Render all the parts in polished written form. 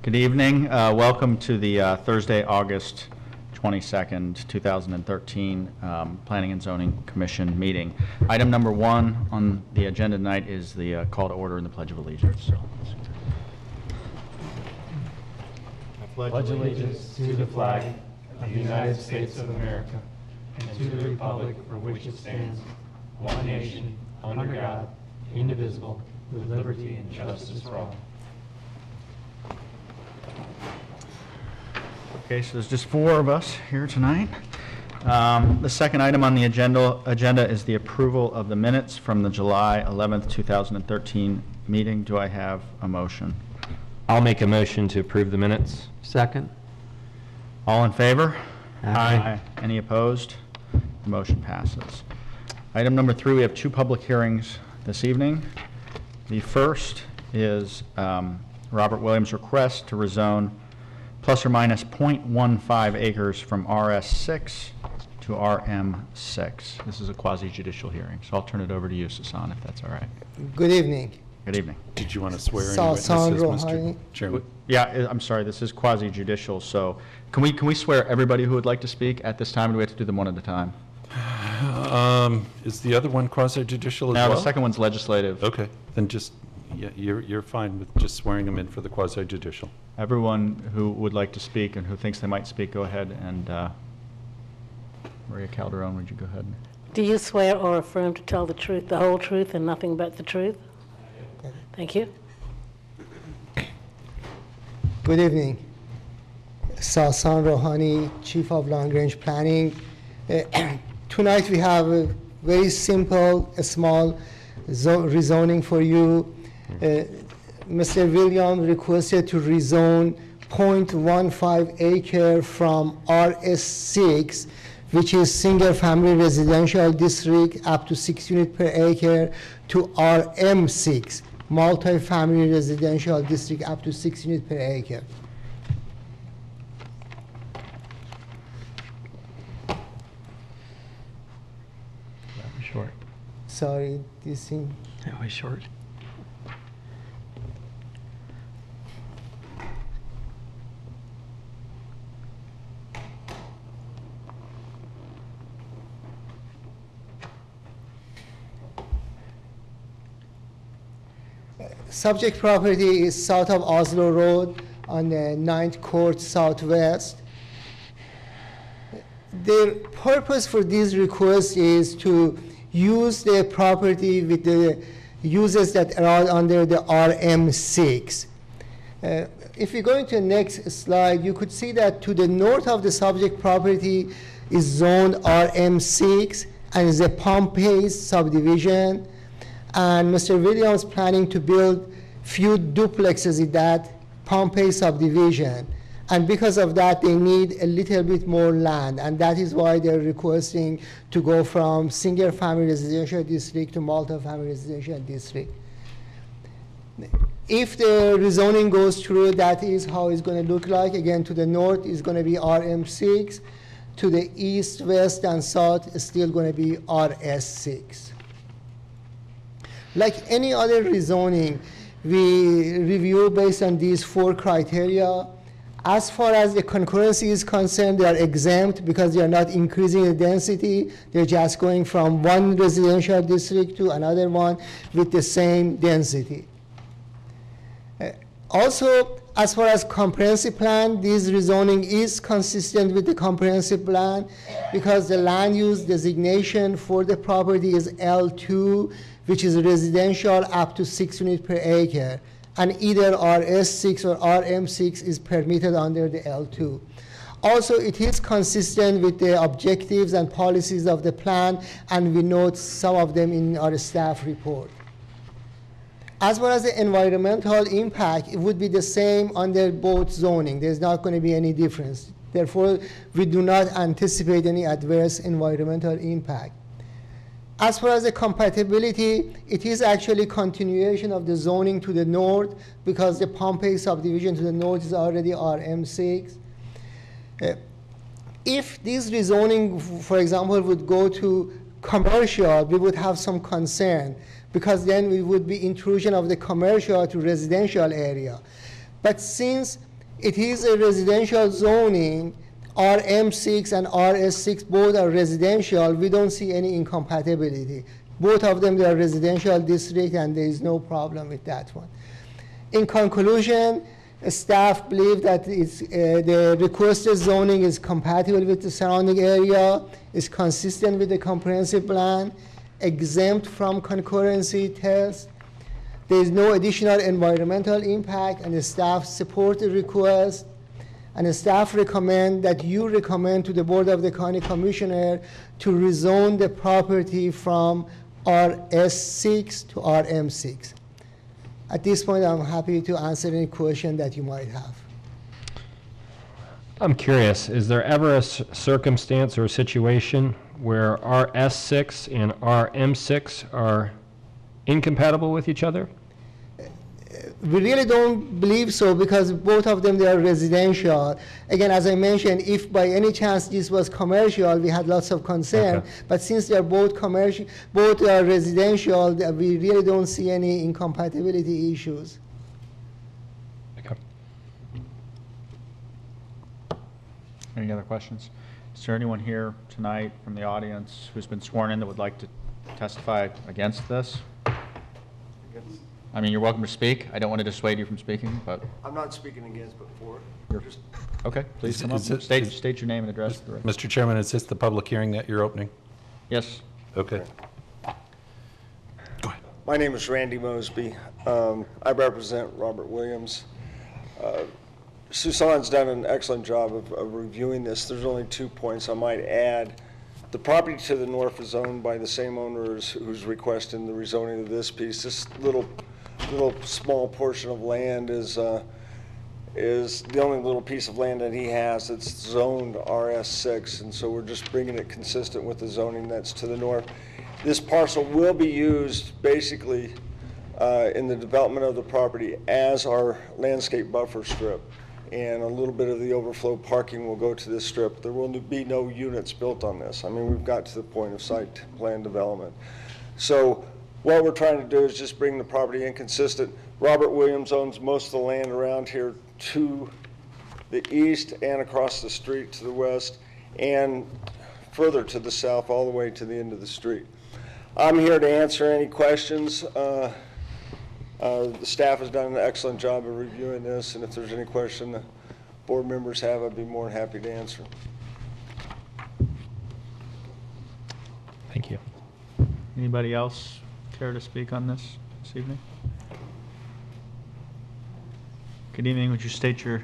Good evening. Welcome to the Thursday, August 22nd, 2013 Planning and Zoning Commission meeting. Item number 1 on the agenda tonight is the call to order and the Pledge of Allegiance. So, I pledge allegiance to the flag of the United States of America and to the republic for which it stands, one nation, under God, indivisible, with liberty and justice for all. okay, so there's just 4 of us here tonight. The second item on the agenda is the approval of the minutes from the July 11th, 2013 meeting. Do I have a motion? I'll make a motion to approve the minutes. Second. All in favor? Aye. Any opposed? The motion passes. Item number 3, we have 2 public hearings this evening. The first is Robert Williams' request to rezone plus or minus 0.15 acres from RS6 to RM6. This is a quasi-judicial hearing, so I'll turn it over to you, Sasan, if that's all right. Good evening. Good evening. Did you want to swear in witnesses, Mr. Chairman? Yeah, I'm sorry, this is quasi-judicial, so can we swear everybody who would like to speak at this time, or do we have to do them one at a time? Is the other one quasi-judicial as No, well? the second one's legislative. Okay, then just, yeah, you're fine with just swearing them in for the quasi-judicial. Everyone who would like to speak and who thinks they might speak, go ahead, and Maria Calderon, would you go ahead? Do you swear or affirm to tell the truth, the whole truth, and nothing but the truth? Thank you. Good evening. Sasan Rohani, Chief of Long Range Planning. Tonight we have a very simple, small rezoning for you. Mr. Williams requested to rezone 0.15 acre from RS6, which is single family residential district up to 6 units per acre, to RM6, multi-family residential district up to 6 units per acre. That was short. Sorry, this thing. That was short. Subject property is south of Oslo Road on the 9th Court Southwest. The purpose for this request is to use the property with the uses that are under the RM6. If we go into the next slide, you could see that to the north of the subject property is zoned RM6 and is a Pompey subdivision. And Mr. Williams planning to build few duplexes in that Pompey subdivision. And because of that, they need a little bit more land. And that is why they're requesting to go from single family residential district to multi-family residential district. If the rezoning goes through, that is how it's going to look like. Again, to the north is going to be RM6. To the east, west, and south is still going to be RS6. Like any other rezoning, we review based on these 4 criteria. As far as the concurrency is concerned, they are exempt because they are not increasing the density. They're just going from one residential district to another one with the same density. Also, as far as comprehensive plan, this rezoning is consistent with the comprehensive plan because the land use designation for the property is L2, which is residential up to 6 units per acre. And either RS6 or RM6 is permitted under the L2. Also, it is consistent with the objectives and policies of the plan, and we note some of them in our staff report. As far as the environmental impact, it would be the same under both zoning. There's not going to be any difference. Therefore, we do not anticipate any adverse environmental impact. As far as the compatibility, it is actually continuation of the zoning to the north because the Pompey subdivision to the north is already RM6. If this rezoning, for example, would go to commercial, we would have some concern because then we would be intrusion of the commercial to residential area. But since It is a residential zoning. RM6 and RS6 both are residential. We don't see any incompatibility. Both of them, they are residential district, and there is no problem with that one. In conclusion, staff believe that the requested zoning is compatible with the surrounding area, is consistent with the comprehensive plan, exempt from concurrency test. There is no additional environmental impact, and the staff support the request. And the staff recommend that you recommend to the Board of the County Commissioner to rezone the property from RS6 to RM6. At this point, I'm happy to answer any question that you might have. I'm curious, is there ever a circumstance or a situation where RS6 and RM6 are incompatible with each other? We really don't believe so, because both of them, they are residential. Again, as I mentioned, if by any chance this was commercial, we had lots of concern. Okay. But since they are both commercial, both are residential, we really don't see any incompatibility issues. Okay. Any other questions? Is there anyone here tonight from the audience who's been sworn in that would like to testify against this? I mean, you're welcome to speak. I don't want to dissuade you from speaking, but I'm not speaking against, but for. Just okay. Please come up. Is it- State your name and address for the record. Mr. Chairman, is this the public hearing that you're opening? Yes. Okay. My name is Randy Mosby. I represent Robert Williams. Susan's done an excellent job of reviewing this. There's only 2 points I might add. The property to the north is owned by the same owner who's requesting the rezoning of this piece. This little small portion of land is the only little piece of land that he has that's zoned RS6, and so we're just bringing it consistent with the zoning that's to the north. This parcel will be used basically in the development of the property as our landscape buffer strip, and a little bit of the overflow parking will go to this strip. There will be no units built on this. I mean, we've got to the point of site plan development. So what we're trying to do is just bring the property in consistent. Robert Williams owns most of the land around here to the east and across the street to the west, and further to the south all the way to the end of the street. I'm here to answer any questions. The staff has done an excellent job of reviewing this, and if there's any question the board members have, I'd be more than happy to answer. Thank you. Anybody else care to speak on this evening? Good evening. Would you state your?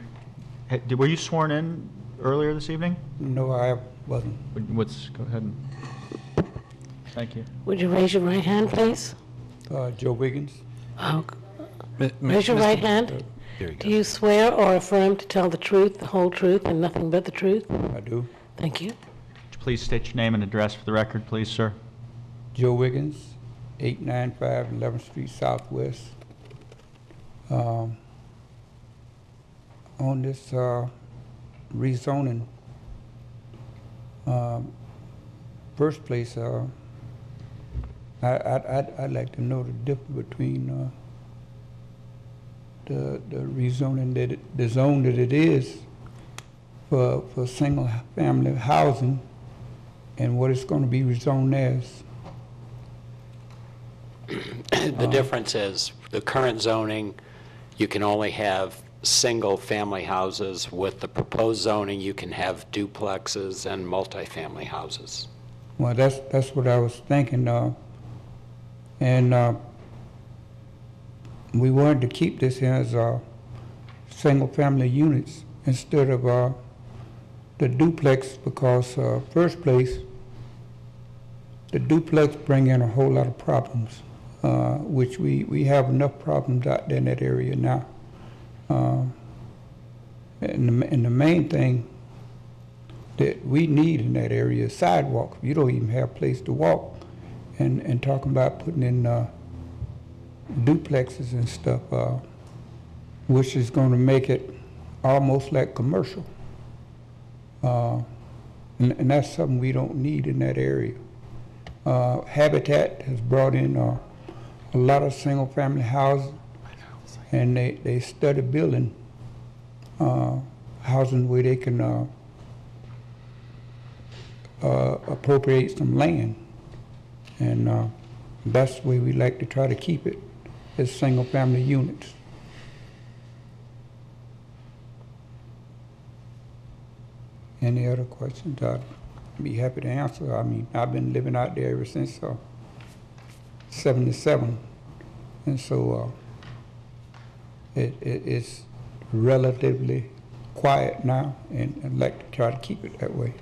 Were you sworn in earlier this evening? No, I wasn't. Go ahead and. Thank you. Would you raise your right hand, please? Joe Wiggins. Oh, raise your right hand. Do you swear or affirm to tell the truth, the whole truth, and nothing but the truth? I do. Thank you. Would you please state your name and address for the record, please, sir? Joe Wiggins, 895 11th Street Southwest. On this rezoning, first place, I'd like to know the difference between the rezoning the zone that it is for single family housing and what it's going to be rezoned as. The difference is the current zoning, you can only have single family houses. With the proposed zoning, you can have duplexes and multifamily houses. Well, that's what I was thinking. And we wanted to keep this here as single-family units instead of the duplex, because first place, the duplex bring in a whole lot of problems, which we have enough problems out there in that area now. And the main thing that we need in that area is sidewalk. You don't even have a place to walk. And talking about putting in duplexes and stuff, which is going to make it almost like commercial. And that's something we don't need in that area. Habitat has brought in a lot of single-family houses, and they started building housing where they can appropriate some land. And that's the way we like to try to keep it, as single-family units. Any other questions? I'd be happy to answer. I mean, I've been living out there ever since 77, and so it's relatively quiet now, and I'd like to try to keep it that way.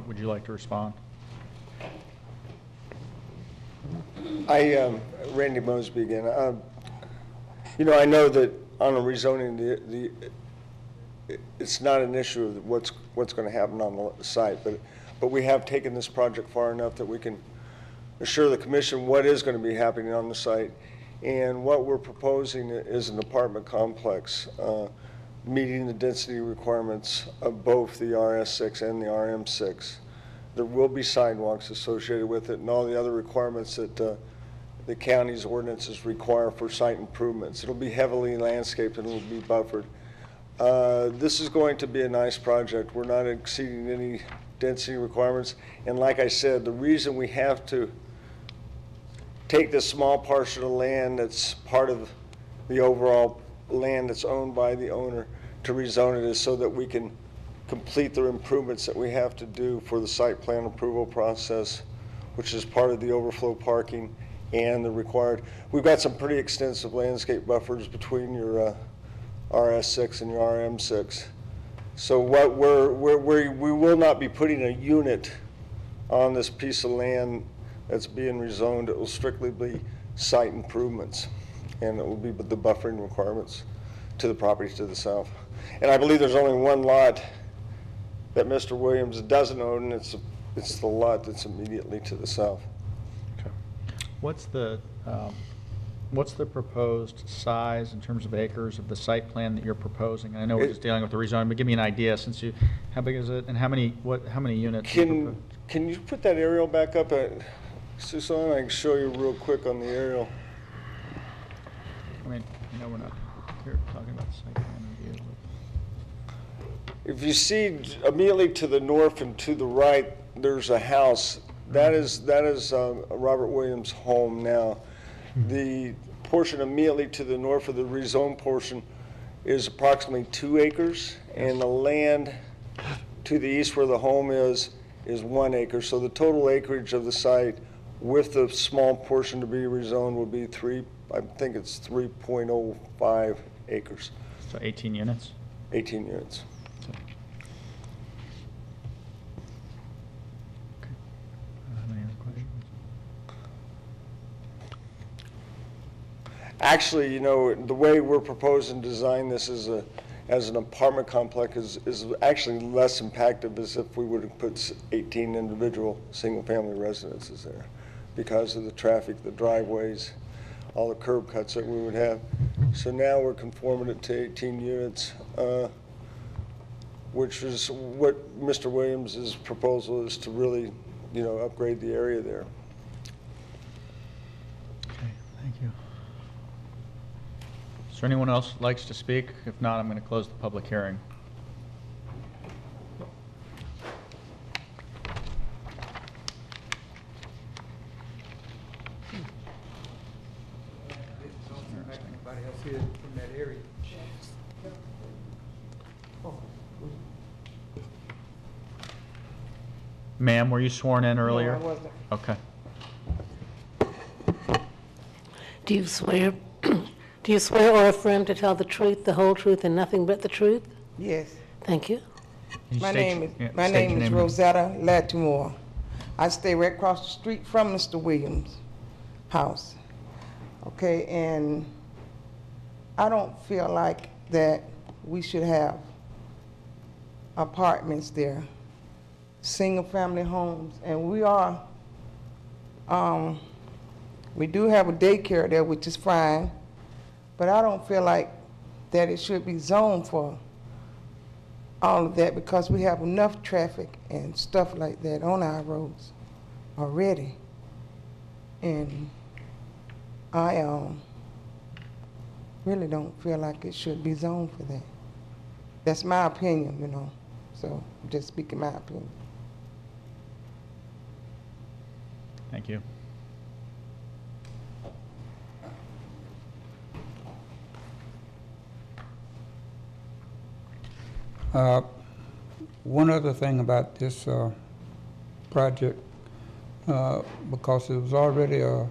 Would you like to respond? Randy Mosby again. You know, I know that on a rezoning, it's not an issue of what's going to happen on the site, but we have taken this project far enough that we can assure the commission what is going to be happening on the site. And what we're proposing is an apartment complex meeting the density requirements of both the RS6 and the RM6. There will be sidewalks associated with it and all the other requirements that the county's ordinances require for site improvements. It'll be heavily landscaped and it'll be buffered. This is going to be a nice project. We're not exceeding any density requirements. And like I said, the reason we have to take this small parcel of land that's part of the overall land that's owned by the owner to rezone it is so that we can complete the improvements that we have to do for the site plan approval process, which is part of the overflow parking and the required. We've got some pretty extensive landscape buffers between your RS6 and your RM6. So what we will not be putting a unit on this piece of land that's being rezoned. It will strictly be site improvements, and it will be the buffering requirements to the properties to the south. And I believe there's only one lot that Mr. Williams doesn't own, and it's the lot that's immediately to the south. Okay. What's the proposed size in terms of acres of the site plan that you're proposing? I know we're just dealing with the rezoning, but give me an idea how big is it and how many units? Can you put that aerial back up Susan? I can show you real quick on the aerial. I mean, we're not here talking about site plan review. If you see immediately to the north and to the right, there's a house. That is Robert Williams' home now. The portion immediately to the north of the rezone portion is approximately 2 acres, and the land to the east where the home is 1 acre. So the total acreage of the site with the small portion to be rezoned would be I think it's 3.05 acres. So 18 units? 18 units. Okay. Any other questions? Actually, the way we're proposing to design this as an apartment complex is actually less impactful as if we would have put 18 individual single-family residences there because of the traffic, the driveways, all the curb cuts that we would have. So now we're conforming it to 18 units, which is what Mr. Williams' proposal is to really, upgrade the area there. Okay, thank you. Is there anyone else who likes to speak? If not, I'm going to close the public hearing. Ma'am, were you sworn in earlier? No, I wasn't. Okay. Do you swear or affirm to tell the truth, the whole truth, and nothing but the truth? Yes. Thank you. Can you My state name your- is yeah, state your name. Rosetta Latimore. I stay right across the street from Mr. Williams' house. Okay, and I don't feel like that we should have apartments there, single-family homes, and we do have a daycare there, which is fine, but I don't feel like that it should be zoned for all of that because we have enough traffic and stuff like that on our roads already. And I really don't feel like it should be zoned for that. That's my opinion, you know, so I'm just speaking my opinion. Thank you. One other thing about this project, because it was already a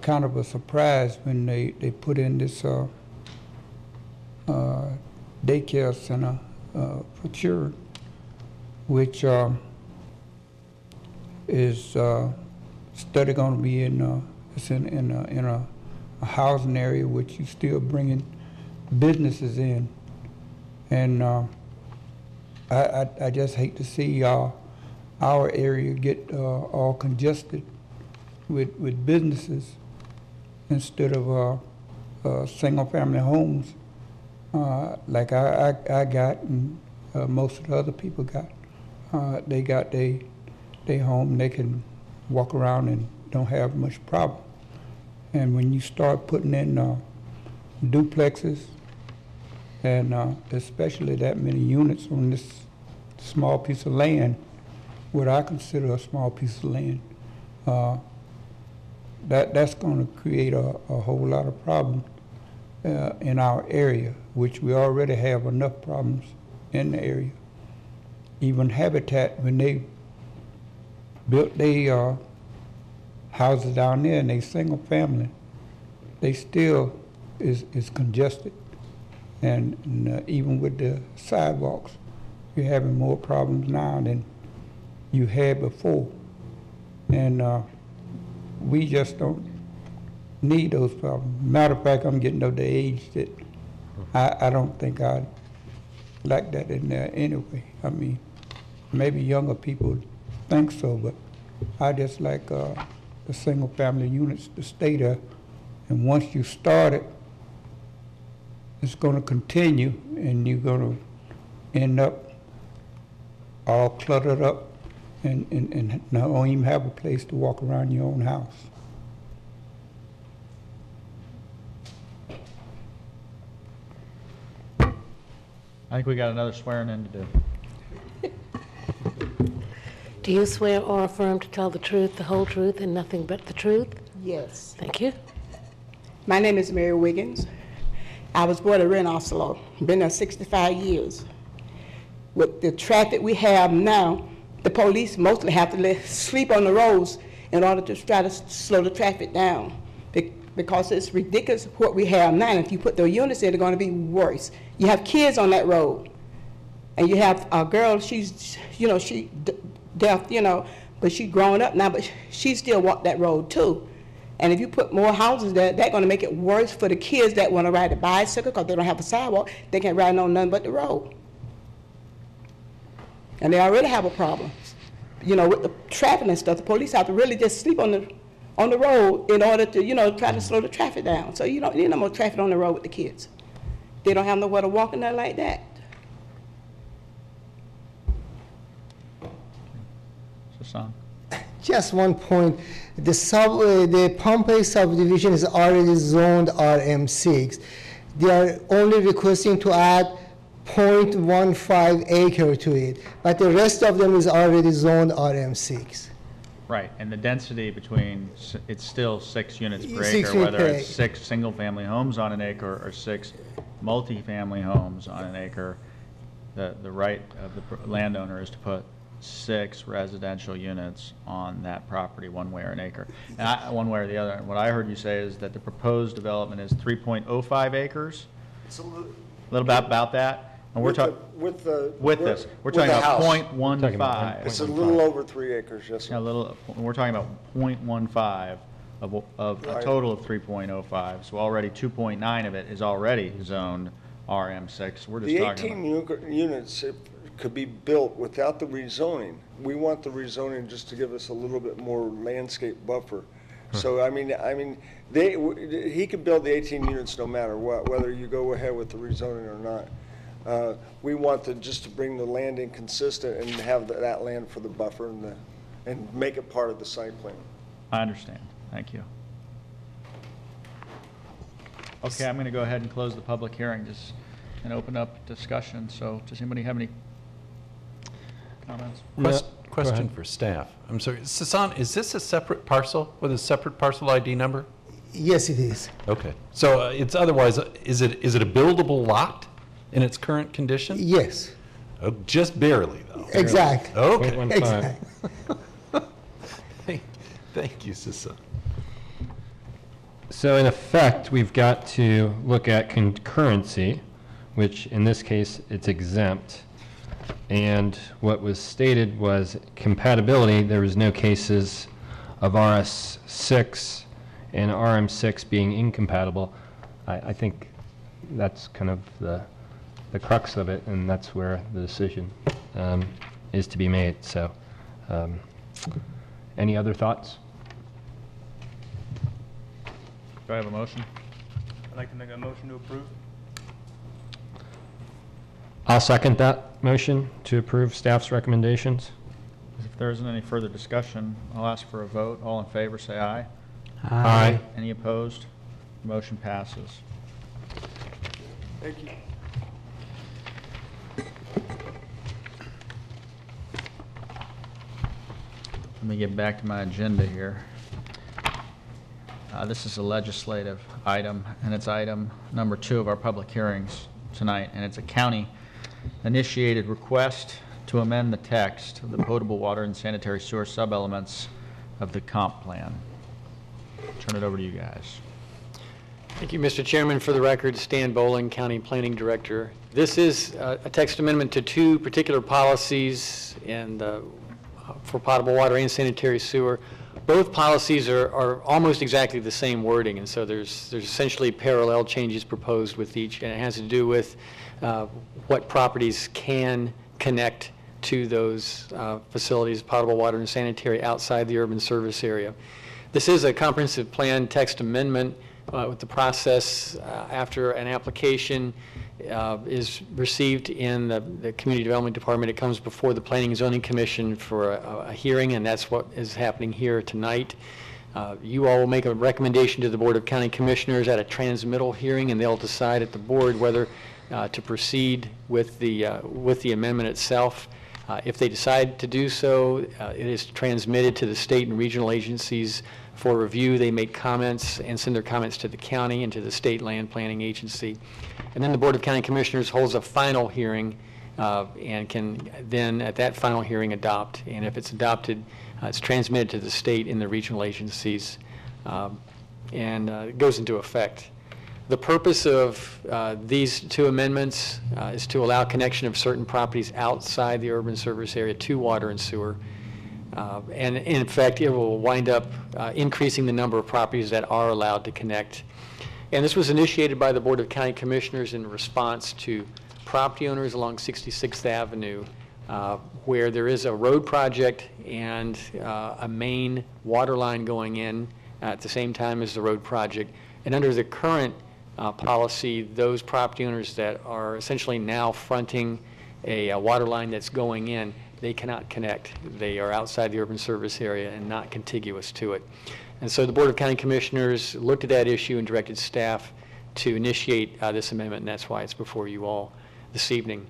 kind of a surprise when they put in this daycare center for children, which is study going to be it's in a housing area which you still bringing businesses in, and I just hate to see our area get all congested with businesses instead of single family homes like I got and most of the other people got. They got their home, they can walk around and don't have much problem. And when you start putting in duplexes and especially that many units on this small piece of land, what I consider a small piece of land, that's going to create a whole lot of problems in our area, which we already have enough problems in the area. Even Habitat, when they built their houses down there and they single family, they still is congested. And even with the sidewalks, you're having more problems now than you had before. And we just don't need those problems. Matter of fact, I'm getting to the age that I don't think I'd like that in there anyway. I mean, maybe younger people think so, but I just like the single family units to stay there. And once you start it, it's going to continue, and you're going to end up all cluttered up and not even have a place to walk around your own house. I think we got another swearing in to do. Do you swear or affirm to tell the truth, the whole truth, and nothing but the truth? Yes. Thank you. My name is Mary Wiggins. I was born in Rensselaer, been there 65 years. With the traffic we have now, the police mostly have to sleep on the roads in order to try to slow the traffic down, because it's ridiculous what we have now. And if you put the units in, they're going to be worse. You have kids on that road, and you have a girl, she's, you know, she deaf, you know, but she's grown up now, but she still walk that road too. And if you put more houses there, that's going to make it worse for the kids that want to ride a bicycle because they don't have a sidewalk. They can't ride on nothing but the road. And they already have a problem. You know, with the traffic and stuff, the police have to really just sleep on the road in order to, you know, try to slow the traffic down. So you don't need no more traffic on the road with the kids. They don't have nowhere to walk in there like that. Sasan. Just one point. The Pompey subdivision is already zoned RM6. They are only requesting to add 0.15 acre to it, but the rest of them is already zoned RM6. Right, and the density between, it's still 6 units per 6 acre, units whether per it's acre. 6 single-family homes on an acre or 6 multi-family homes on an acre. The right of the landowner is to put 6 residential units on that property, one way or an acre, one way or the other. And what I heard you say is that the proposed development is 3.05 acres. It's a little Little bit about that, and we're talking with this. We're with talking the about house. 0.15. It's a little over 3 acres, yes, Yeah, sir. we're talking about 0.15 of a Right. total of 3.05. So already 2.9 of it is already zoned RM6. We're just The talking 18 about. units could be built without the rezoning. We want the rezoning just to give us a little bit more landscape buffer. So, I mean, he could build the 18 units no matter what, whether you go ahead with the rezoning or not. We want just to bring the land in consistent and have that land for the buffer and make it part of the site plan. I understand. Thank you. Okay, I'm going to go ahead and close the public hearing and open up discussion. So does anybody have any comments? Question for staff. I'm sorry, Sasan, is this a separate parcel with a separate parcel ID number? Yes, it is. Okay. So it's otherwise, is it a buildable lot in its current condition? Yes. Oh, just barely, though. Exactly. Okay. 0.15. Exactly. Thank you, Sasan. So in effect, we've got to look at concurrency, which in this case, it's exempt. And what was stated was compatibility. There was no cases of RS6 and RM6 being incompatible. I think that's kind of the crux of it, and that's where the decision is to be made. So any other thoughts? Do I have a motion? I'd like to make a motion to approve. I'll second that motion to approve staff's recommendations. If there isn't any further discussion, I'll ask for a vote. All in favor, say aye. Aye. Any opposed? Motion passes. Thank you. Let me get back to my agenda here. This is a legislative item, and it's item number 2 of our public hearings tonight, and it's a county-initiated request to amend the text of the potable water and sanitary sewer sub-elements of the comp plan. Turn it over to you guys. Thank you, Mr. Chairman. For the record, Stan Bowling, County Planning Director. This is a text amendment to 2 particular policies and for potable water and sanitary sewer. Both policies are almost exactly the same wording, and so there's essentially parallel changes proposed with each, and it has to do with what properties can connect to those facilities, potable water and sanitary, outside the urban service area. This is a comprehensive plan text amendment with the process after an application is received in the Community Development Department. It comes before the Planning and Zoning Commission for a hearing, and that's what is happening here tonight. You all will make a recommendation to the Board of County Commissioners at a transmittal hearing, and they'll decide at the board whether to proceed with the amendment itself. If they decide to do so, it is transmitted to the state and regional agencies for review. They make comments and send their comments to the county and to the state land planning agency. And then the Board of County Commissioners holds a final hearing and can then at that final hearing adopt. And if it's adopted, it's transmitted to the state and the regional agencies and it goes into effect. The purpose of these 2 amendments is to allow connection of certain properties outside the urban service area to water and sewer. And in effect, it will wind up increasing the number of properties that are allowed to connect. And this was initiated by the Board of County Commissioners in response to property owners along 66th Avenue where there is a road project and a main water line going in at the same time as the road project. And under the current policy, those property owners that are essentially now fronting a water line that's going in, they cannot connect. They are outside the urban service area and not contiguous to it. And so the Board of County Commissioners looked at that issue and directed staff to initiate this amendment, and that's why it's before you all this evening.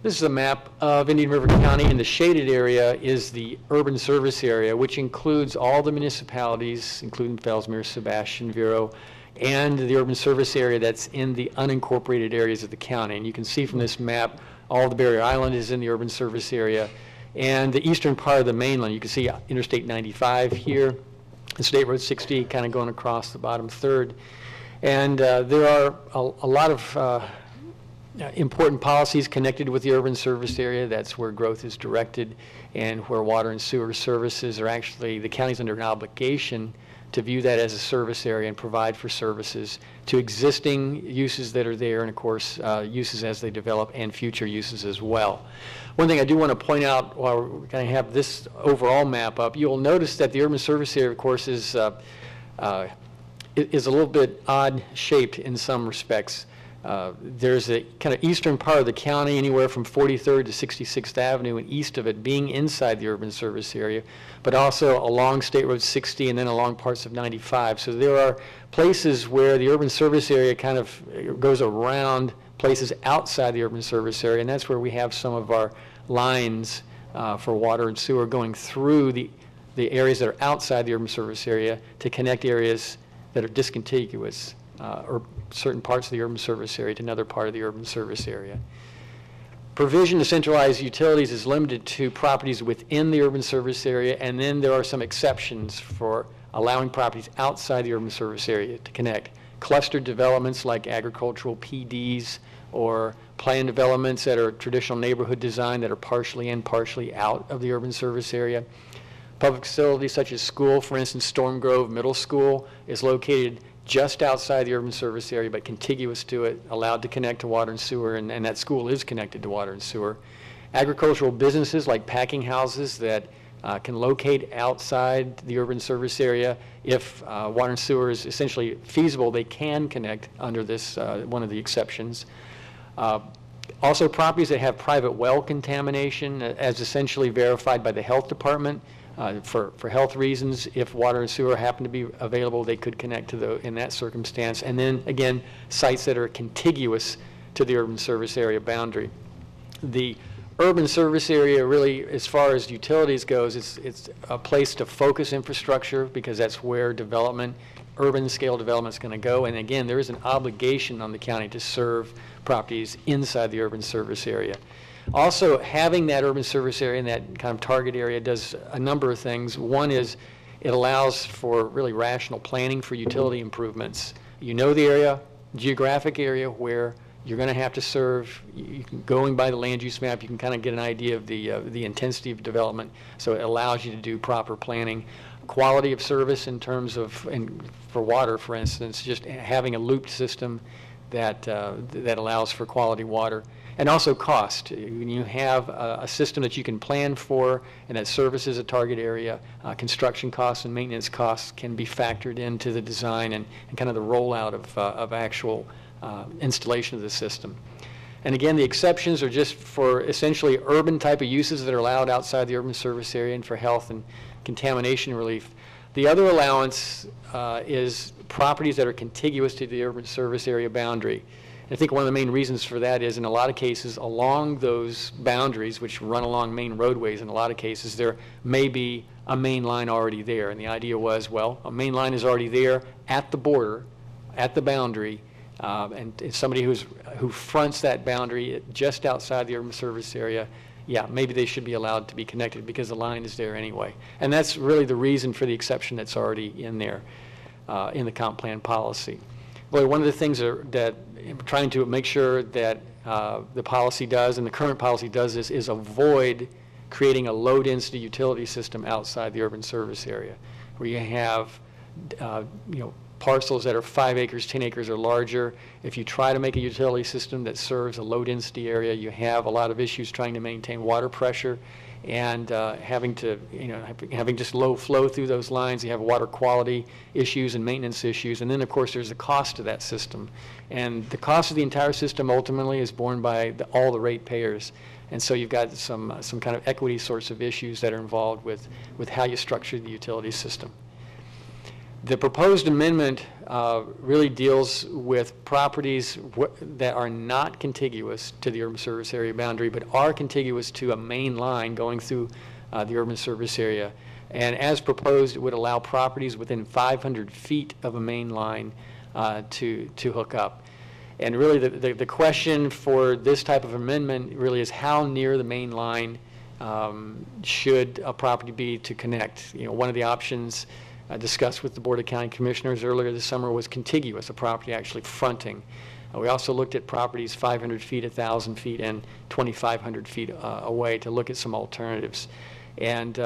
This is a map of Indian River County, and the shaded area is the urban service area, which includes all the municipalities, including Fellsmere, Sebastian, Vero, and the urban service area that's in the unincorporated areas of the county. And you can see from this map, all the Barrier Island is in the urban service area, and the eastern part of the mainland. You can see Interstate 95 here, and State Road 60 kind of going across the bottom third. And there are a lot of important policies connected with the urban service area. That's where growth is directed and where water and sewer services are actually, the county's under an obligation to view that as a service area and provide for services to existing uses that are there, and of course uses as they develop and future uses as well. One thing I do want to point out while we're going to have this overall map up, you'll notice that the urban service area, of course, is a little bit odd shaped in some respects. There's a kind of eastern part of the county, anywhere from 43rd to 66th Avenue, and east of it being inside the urban service area, but also along State Road 60 and then along parts of 95. So there are places where the urban service area kind of goes around places outside the urban service area, and that's where we have some of our lines for water and sewer going through the areas that are outside the urban service area to connect areas that are discontiguous or certain parts of the urban service area to another part of the urban service area. Provision to centralize utilities is limited to properties within the urban service area, and then there are some exceptions for allowing properties outside the urban service area to connect. Clustered developments like agricultural PDs or planned developments that are traditional neighborhood design that are partially in, partially out of the urban service area. Public facilities such as school, for instance, Storm Grove Middle School is located just outside the urban service area but contiguous to it, allowed to connect to water and sewer, and that school is connected to water and sewer. Agricultural businesses like packing houses that can locate outside the urban service area. If water and sewer is essentially feasible, they can connect under this, one of the exceptions. Also, properties that have private well contamination, as essentially verified by the health department, for health reasons, if water and sewer happen to be available, they could connect to in that circumstance. And then, again, sites that are contiguous to the urban service area boundary. The urban service area really, as far as utilities goes, it's a place to focus infrastructure because that's where development, urban scale development is going to go. And again, there is an obligation on the county to serve properties inside the urban service area. Also, having that urban service area and that kind of target area does a number of things. One is it allows for really rational planning for utility improvements. You know the area, geographic area where you're going to have to serve. You can, going by the land use map, you can kind of get an idea of the intensity of development. So it allows you to do proper planning. Quality of service in terms of, and for water, for instance, just having a looped system that allows for quality water. And also cost. When you have a system that you can plan for and that services a target area, construction costs and maintenance costs can be factored into the design and kind of the rollout of actual installation of the system. And again, the exceptions are just for essentially urban type of uses that are allowed outside the urban service area and for health and contamination relief. The other allowance is properties that are contiguous to the urban service area boundary. I think one of the main reasons for that is in a lot of cases along those boundaries, which run along main roadways, in a lot of cases there may be a main line already there. And the idea was, well, a main line is already there at the border, at the boundary, and somebody who fronts that boundary just outside the urban service area, yeah, maybe they should be allowed to be connected because the line is there anyway. And that's really the reason for the exception that's already in there in the comp plan policy. Well, one of the things that I'm trying to make sure that the policy does, and the current policy does this, is avoid creating a low-density utility system outside the urban service area, where you have parcels that are 5 acres, 10 acres or larger. If you try to make a utility system that serves a low-density area, you have a lot of issues trying to maintain water pressure and having just low flow through those lines. You have water quality issues and maintenance issues, and then of course there's the cost of that system, and the cost of the entire system ultimately is borne by all the ratepayers. And so you've got some kind of equity sorts of issues that are involved with how you structure the utility system. The proposed amendment really deals with properties that are not contiguous to the urban service area boundary, but are contiguous to a main line going through the urban service area. And as proposed, it would allow properties within 500 feet of a main line to hook up. And really the question for this type of amendment really is how near the main line should a property be to connect. One of the options discussed with the Board of County Commissioners earlier this summer was contiguous, a property actually fronting. We also looked at properties 500 feet, 1,000 feet, and 2,500 feet away to look at some alternatives. And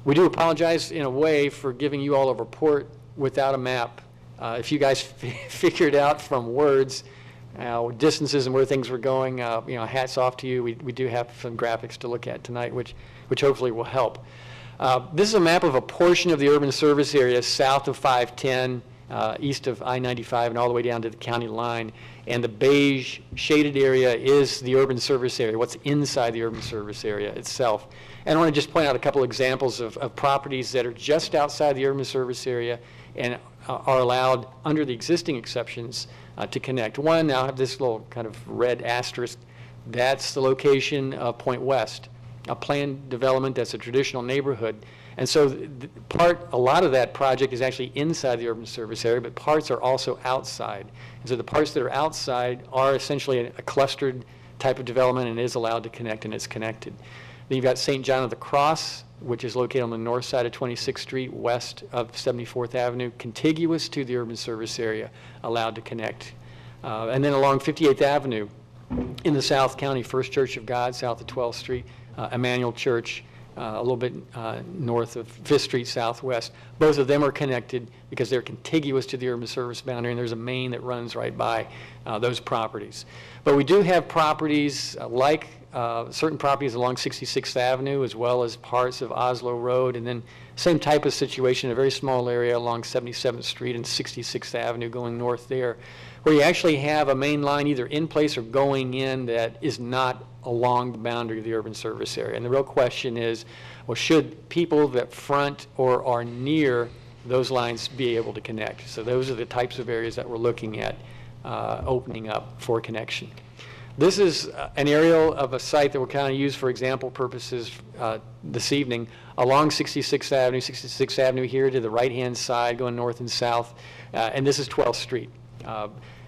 we do apologize in a way for giving you all a report without a map. If you guys figured out from words distances and where things were going, hats off to you. We do have some graphics to look at tonight, which hopefully will help. This is a map of a portion of the urban service area south of 510 east of I-95 and all the way down to the county line. And the beige shaded area is the urban service area, what's inside the urban service area itself. And I want to just point out a couple examples of properties that are just outside the urban service area and are allowed under the existing exceptions to connect. One, now I have this little kind of red asterisk. That's the location of Point West, a planned development that's a traditional neighborhood. And so a lot of that project is actually inside the urban service area, but parts are also outside. And so the parts that are outside are essentially a clustered type of development and is allowed to connect, and it's connected. Then you've got St. John of the Cross, which is located on the north side of 26th Street, west of 74th Avenue, contiguous to the urban service area, allowed to connect. And then along 58th Avenue in the South County, First Church of God, south of 12th Street, Emmanuel Church, a little bit north of 5th Street Southwest. Both of them are connected because they're contiguous to the urban service boundary, and there's a main that runs right by those properties. But we do have properties like certain properties along 66th Avenue, as well as parts of Oslo Road, and then same type of situation, a very small area along 77th Street and 66th Avenue going north there, where you actually have a main line either in place or going in that is not along the boundary of the urban service area. And the real question is, well, should people that front or are near those lines be able to connect? So those are the types of areas that we're looking at opening up for connection. This is an aerial of a site that we're kind of use for example purposes this evening along 66th Avenue, 66th Avenue here to the right-hand side going north and south, and this is 12th Street.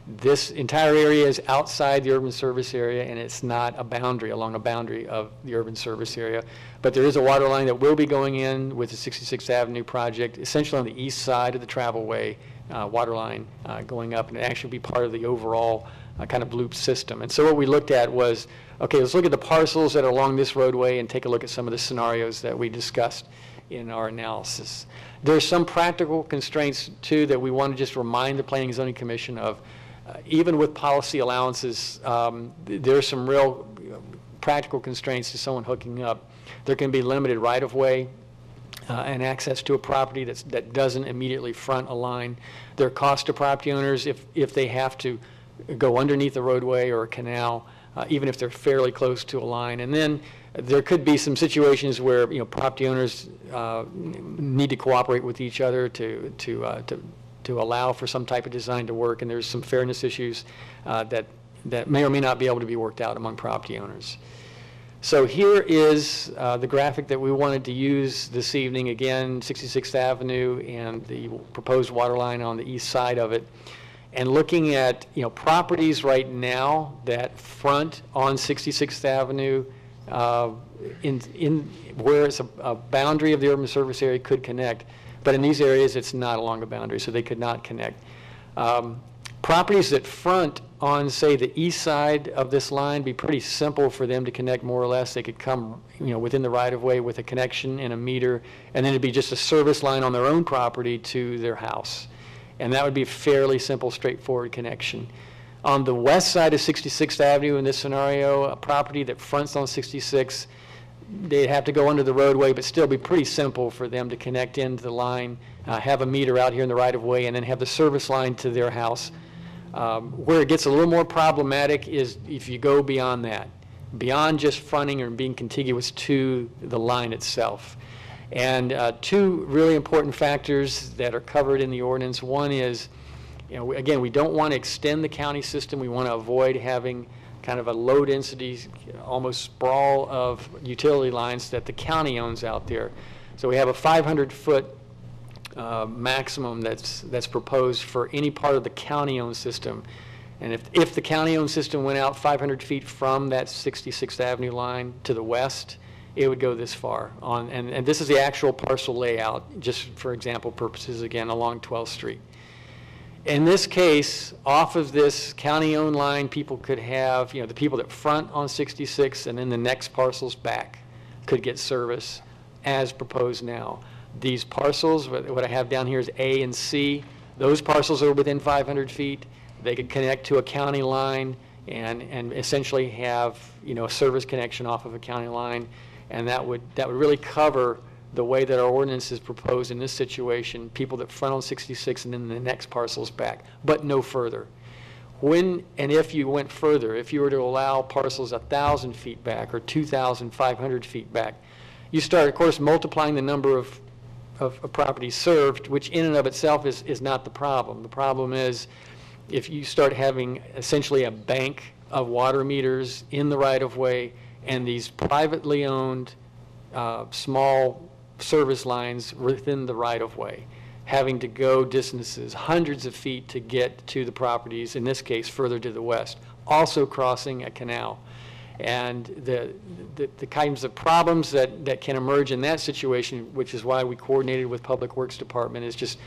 This entire area is outside the urban service area, and it's not a boundary along a boundary of the urban service area. But there is a water line that will be going in with the 66th Avenue project, essentially on the east side of the travelway water line going up, and it actually be part of the overall kind of loop system. And so what we looked at was, okay, let's look at the parcels that are along this roadway and take a look at some of the scenarios that we discussed in our analysis. There are some practical constraints, too, that we want to just remind the Planning and Zoning Commission of. Even with policy allowances, there are some real practical constraints to someone hooking up. There can be limited right-of-way and access to a property that doesn't immediately front a line. There are costs to property owners if they have to go underneath a roadway or a canal, even if they're fairly close to a line. And then there could be some situations where property owners need to cooperate with each other to allow for some type of design to work, and there's some fairness issues that may or may not be able to be worked out among property owners. So here is the graphic that we wanted to use this evening. Again, 66th Avenue and the proposed water line on the east side of it. And looking at properties right now that front on 66th Avenue in where it's a boundary of the urban service area could connect. But in these areas, it's not along a boundary, so they could not connect. Properties that front on, say, the east side of this line, be pretty simple for them to connect more or less. They could come, within the right-of-way with a connection and a meter, and then it'd be just a service line on their own property to their house. And that would be a fairly simple, straightforward connection. On the west side of 66th Avenue in this scenario, a property that fronts on 66, they'd have to go under the roadway, but still be pretty simple for them to connect into the line, have a meter out here in the right-of-way, and then have the service line to their house. Where it gets a little more problematic is if you go beyond that, beyond just fronting or being contiguous to the line itself. And two really important factors that are covered in the ordinance. One is, again, we don't want to extend the county system. We want to avoid having kind of a low density, almost sprawl of utility lines that the county owns out there. So we have a 500-foot maximum that's proposed for any part of the county-owned system. And if the county-owned system went out 500 feet from that 66th Avenue line to the west, it would go this far. And this is the actual parcel layout, just for example purposes, again, along 12th Street. In this case, off of this county-owned line, people could have, the people that front on 66 and then the next parcels back could get service as proposed now. These parcels, what I have down here is A and C. Those parcels are within 500 feet. They could connect to a county line and essentially have, a service connection off of a county line. And that would really cover the way that our ordinance is proposed in this situation, people that front on 66 and then the next parcels back, but no further. When and if you went further, if you were to allow parcels 1,000 feet back or 2,500 feet back, you start, of course, multiplying the number of properties served, which in and of itself is not the problem. The problem is if you start having essentially a bank of water meters in the right-of-way and these privately owned small service lines within the right-of-way, having to go distances, hundreds of feet to get to the properties, in this case further to the west, also crossing a canal. And the kinds of problems that can emerge in that situation, which is why we coordinated with Public Works Department, is just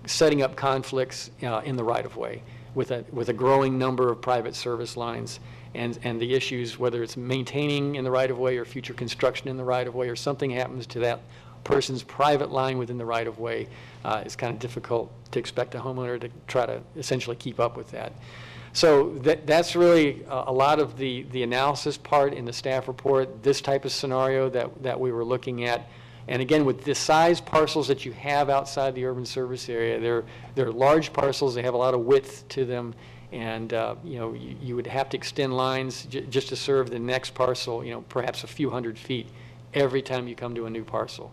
setting up conflicts in the right-of-way with a growing number of private service lines, and the issues, whether it's maintaining in the right-of-way or future construction in the right-of-way, or something happens to that person's private line within the right-of-way, it's kind of difficult to expect a homeowner to try to essentially keep up with that. So that's really a lot of the analysis part in the staff report, this type of scenario that we were looking at. And again, with the size parcels that you have outside the urban service area, they're large parcels, they have a lot of width to them, and you would have to extend lines just to serve the next parcel, perhaps a few hundred feet every time you come to a new parcel.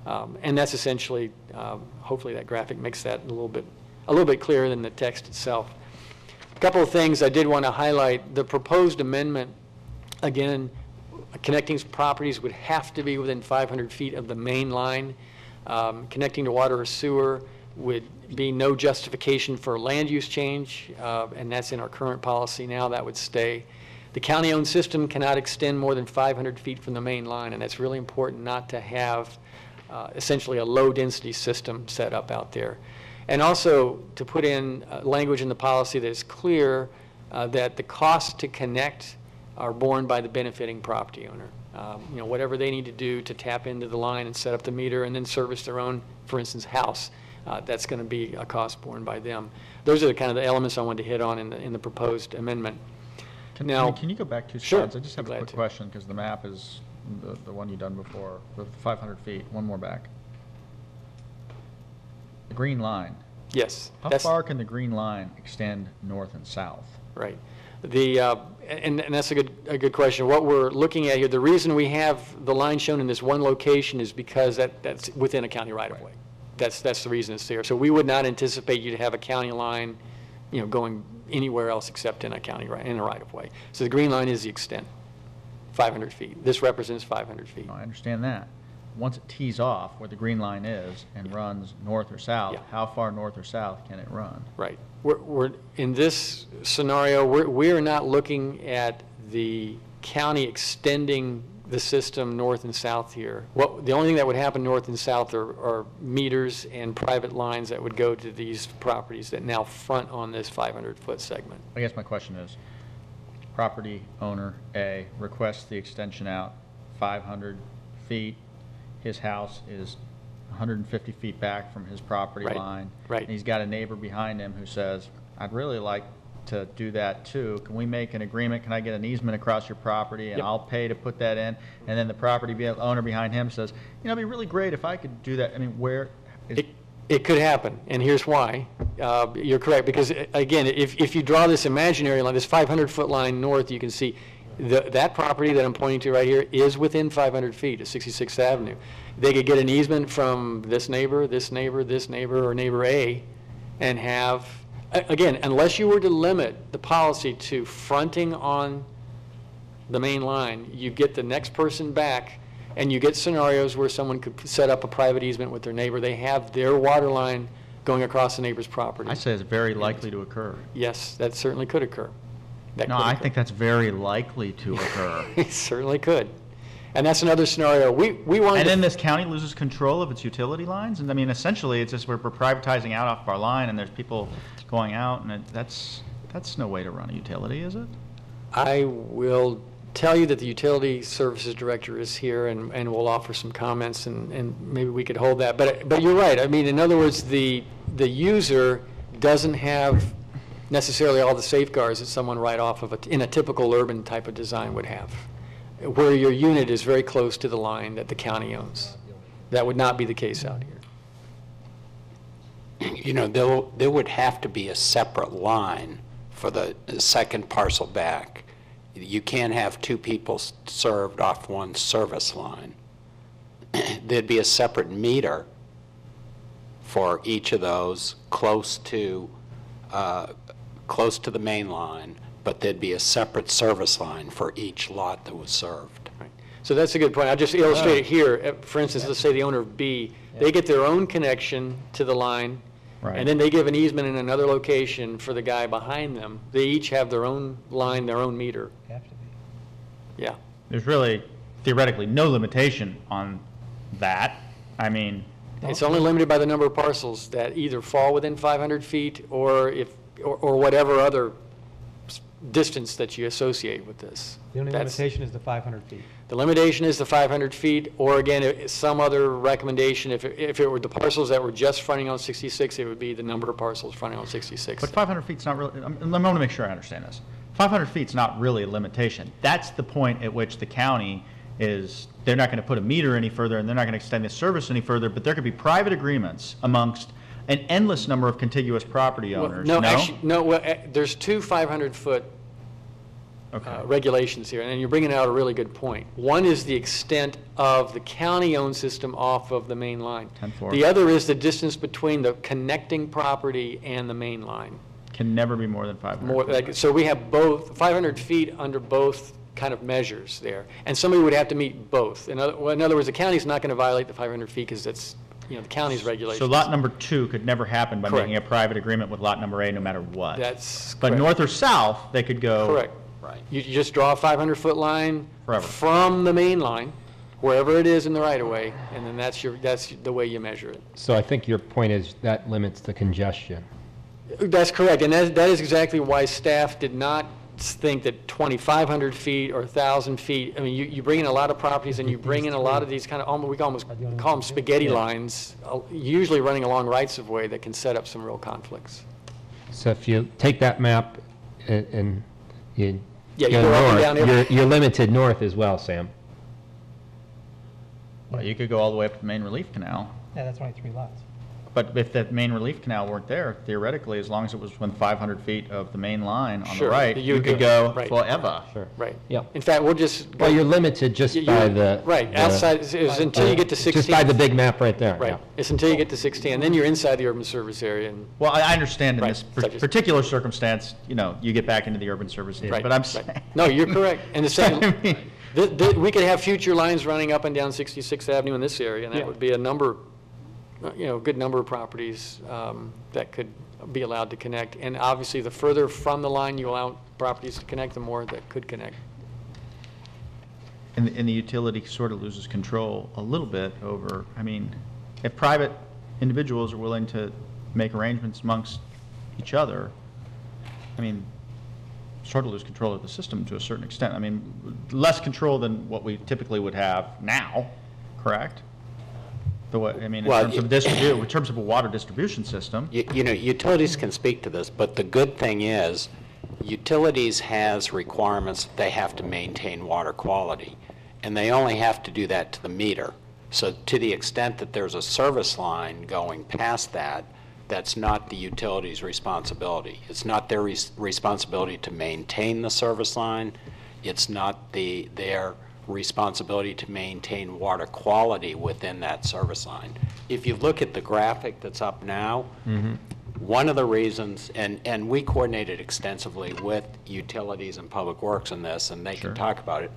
And that's essentially, hopefully that graphic makes that a little bit clearer than the text itself. A couple of things I did want to highlight. The proposed amendment, again, connecting properties would have to be within 500 feet of the main line. Connecting to water or sewer would be no justification for land use change, and that's in our current policy now. That would stay. The county-owned system cannot extend more than 500 feet from the main line, and it's really important not to have essentially a low-density system set up out there. And also to put in language in the policy that is clear that the costs to connect are borne by the benefiting property owner. Whatever they need to do to tap into the line and set up the meter and then service their own, for instance, house, that's going to be a cost borne by them. Those are the kind of the elements I wanted to hit on in the proposed amendment. Can you go back 2 slides? Sure. I just have a quick question because the map is the one you've done before with 500 feet. One more back. The green line. Yes. How far can the green line extend north and south? Right. And that's a good question. What we're looking at here, the reason we have the line shown in this one location is because that's within a county right-of-way. Right. That's the reason it's there. So we would not anticipate you to have a county line, going anywhere else except in a county in a right-of-way. So the green line is the extent, 500 feet. This represents 500 feet. I understand that. Once it tees off where the green line is and runs north or south, how far north or south can it run? Right. We're in this scenario, we're not looking at the county extending the system north and south here. The only thing that would happen north and south are meters and private lines that would go to these properties that now front on this 500-foot segment. I guess my question is, property owner A requests the extension out 500 feet. His house is 150 feet back from his property line. Right. And he's got a neighbor behind him who says, I'd really like to do that too. Can we make an agreement? Can I get an easement across your property and I'll pay to put that in? And then the property owner behind him says, it'd be really great if I could do that. I mean, where is it could happen, and here's why. You're correct, because again, if you draw this imaginary line, this 500-foot line north, you can see that property that I'm pointing to right here is within 500 feet of 66th Avenue. They could get an easement from this neighbor, this neighbor, this neighbor, or neighbor A, and have, again, unless you were to limit the policy to fronting on the main line, you get the next person back, and you get scenarios where someone could set up a private easement with their neighbor. They have their water line going across the neighbor's property. I say it's very likely to occur. Yes, that certainly could occur. I think that's very likely to occur. It certainly could. And that's another scenario. We want. And then this county loses control of its utility lines? And I mean, essentially, it's just we're privatizing out off our line, and there's people going out, and that's no way to run a utility, is it? I will tell you that the utility services director is here, and will offer some comments, and maybe we could hold that. But you're right. I mean, in other words, the user doesn't have necessarily all the safeguards that someone right off of in a typical urban type of design would have, where your unit is very close to the line that the county owns. That would not be the case out here. You know, there would have to be a separate line for the second parcel back. You can't have two people served off one service line. There'd be a separate meter for each of those close to the main line, but there'd be a separate service line for each lot that was served. Right. So that's a good point. I'll just illustrate it here. For instance, let's say the owner of B, they get their own connection to the line, Right. and then they give an easement in another location for the guy behind them. They each have their own line, their own meter. Have to be. Yeah. There's really theoretically no limitation on that. I mean, It's only limited by the number of parcels that either fall within 500 feet or whatever other distance that you associate with this. The only limitation is the 500 feet. The limitation is the 500 feet, or again, some other recommendation. If it were the parcels that were just fronting on 66, it would be the number of parcels fronting on 66. but 500 feet's not really, I want to make sure I understand this. 500 feet's not really a limitation. That's the point at which the county is, they're not going to put a meter any further, and they're not going to extend the service any further, but there could be private agreements amongst an endless number of contiguous property owners. No, actually, no. Well, there's two 500-foot regulations here, and you're bringing out a really good point. One is the extent of the county-owned system off of the main line. 10-4. The other is the distance between the connecting property and the main line. Can never be more than 500. So we have both 500 feet under both kind of measures there, and somebody would have to meet both. In other words, the county's not going to violate the 500 feet because that's, the county's regulations. So lot number 2 could never happen by Correct. making a private agreement with lot number A no matter what. That's But correct. north or south, they could go. Correct. Right. You just draw a 500-foot line Forever. from the main line, wherever it is in the right-of-way, and then that's the way you measure it. So I think your point is that limits the congestion. That's correct, and that is exactly why staff did not think that 2,500 feet or 1,000 feet, I mean, you bring in a lot of properties and you bring in a lot of these kind of, we almost call them spaghetti lines, usually running along rights-of-way that can set up some real conflicts. So if you take that map and you Yeah, you go go up and north, down every- you're limited north as well, Sam. Well, you could go all the way up to the main relief canal. Yeah, that's only 3 lots. But if that main relief canal weren't there, theoretically, as long as it was within 500 feet of the main line on the Sure, right, you you could go right. forever. Sure. Right. Yep. In fact, we'll just. Well, you're limited just by the... Right, the- outside, it's until you get to 16. Just by the big map right there. Right, yeah. it's until you get to 16, and then you're inside the urban service area, and Well, I understand in Right, this so just- particular circumstance, you get back into the urban service area. Right, But I'm right. saying. No, you're correct. And the same, I mean- we could have future lines running up and down 66th Avenue in this area, and that Yeah. would be a number, a good number of properties that could be allowed to connect. And obviously, the further from the line you allow properties to connect, the more that could connect. And the utility sort of loses control a little bit over, if private individuals are willing to make arrangements amongst each other, sort of lose control of the system to a certain extent. Less control than what we typically would have now, correct? In terms of a water distribution system. Utilities can speak to this, but the good thing is, utilities has requirements that they have to maintain water quality, and they only have to do that to the meter. So to the extent that there's a service line going past that, that's not the utility's responsibility. It's not their responsibility to maintain the service line. It's not their responsibility to maintain water quality within that service line. If you look at the graphic that's up now, one of the reasons, and we coordinated extensively with utilities and public works in this, and they can talk about it.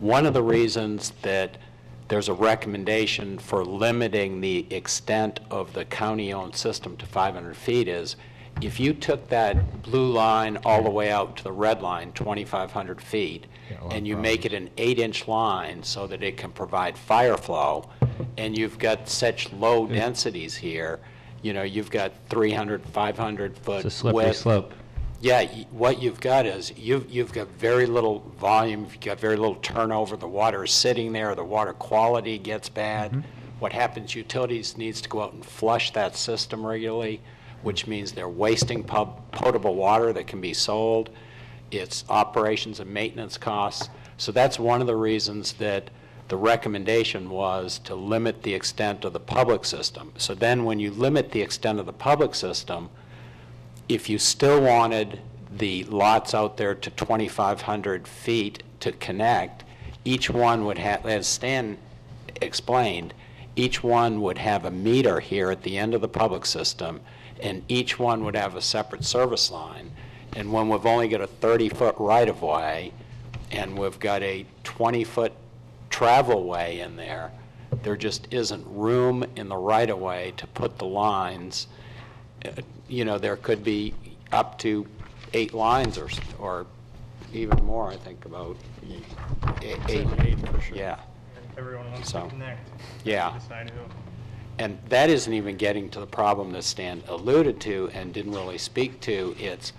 One of the reasons that there's a recommendation for limiting the extent of the county-owned system to 500 feet is if you took that blue line all the way out to the red line, 2,500 feet, and you make it an 8-inch line so that it can provide fire flow, and you've got such low densities here, you've got 300, 500 foot It's a slippery slope. Yeah, what you've got is you've got very little volume, you've got very little turnover, the water is sitting there, the water quality gets bad. What happens, utilities needs to go out and flush that system regularly, which means they're wasting potable water that can be sold. It's operations and maintenance costs. So that's one of the reasons that the recommendation was to limit the extent of the public system. So then when you limit the extent of the public system, if you still wanted the lots out there to 2,500 feet to connect, each one would have, as Stan explained, each one would have a meter here at the end of the public system, and each one would have a separate service line. And when we've only got a 30-foot right-of-way, and we've got a 20-foot travel way in there, there just isn't room in the right-of-way to put the lines. You know, there could be up to 8 lines or even more, I think, about 8. 8 for sure. Yeah. Everyone wants So, to connect. yeah. Decide who. And that isn't even getting to the problem that Stan alluded to and didn't really speak to. It's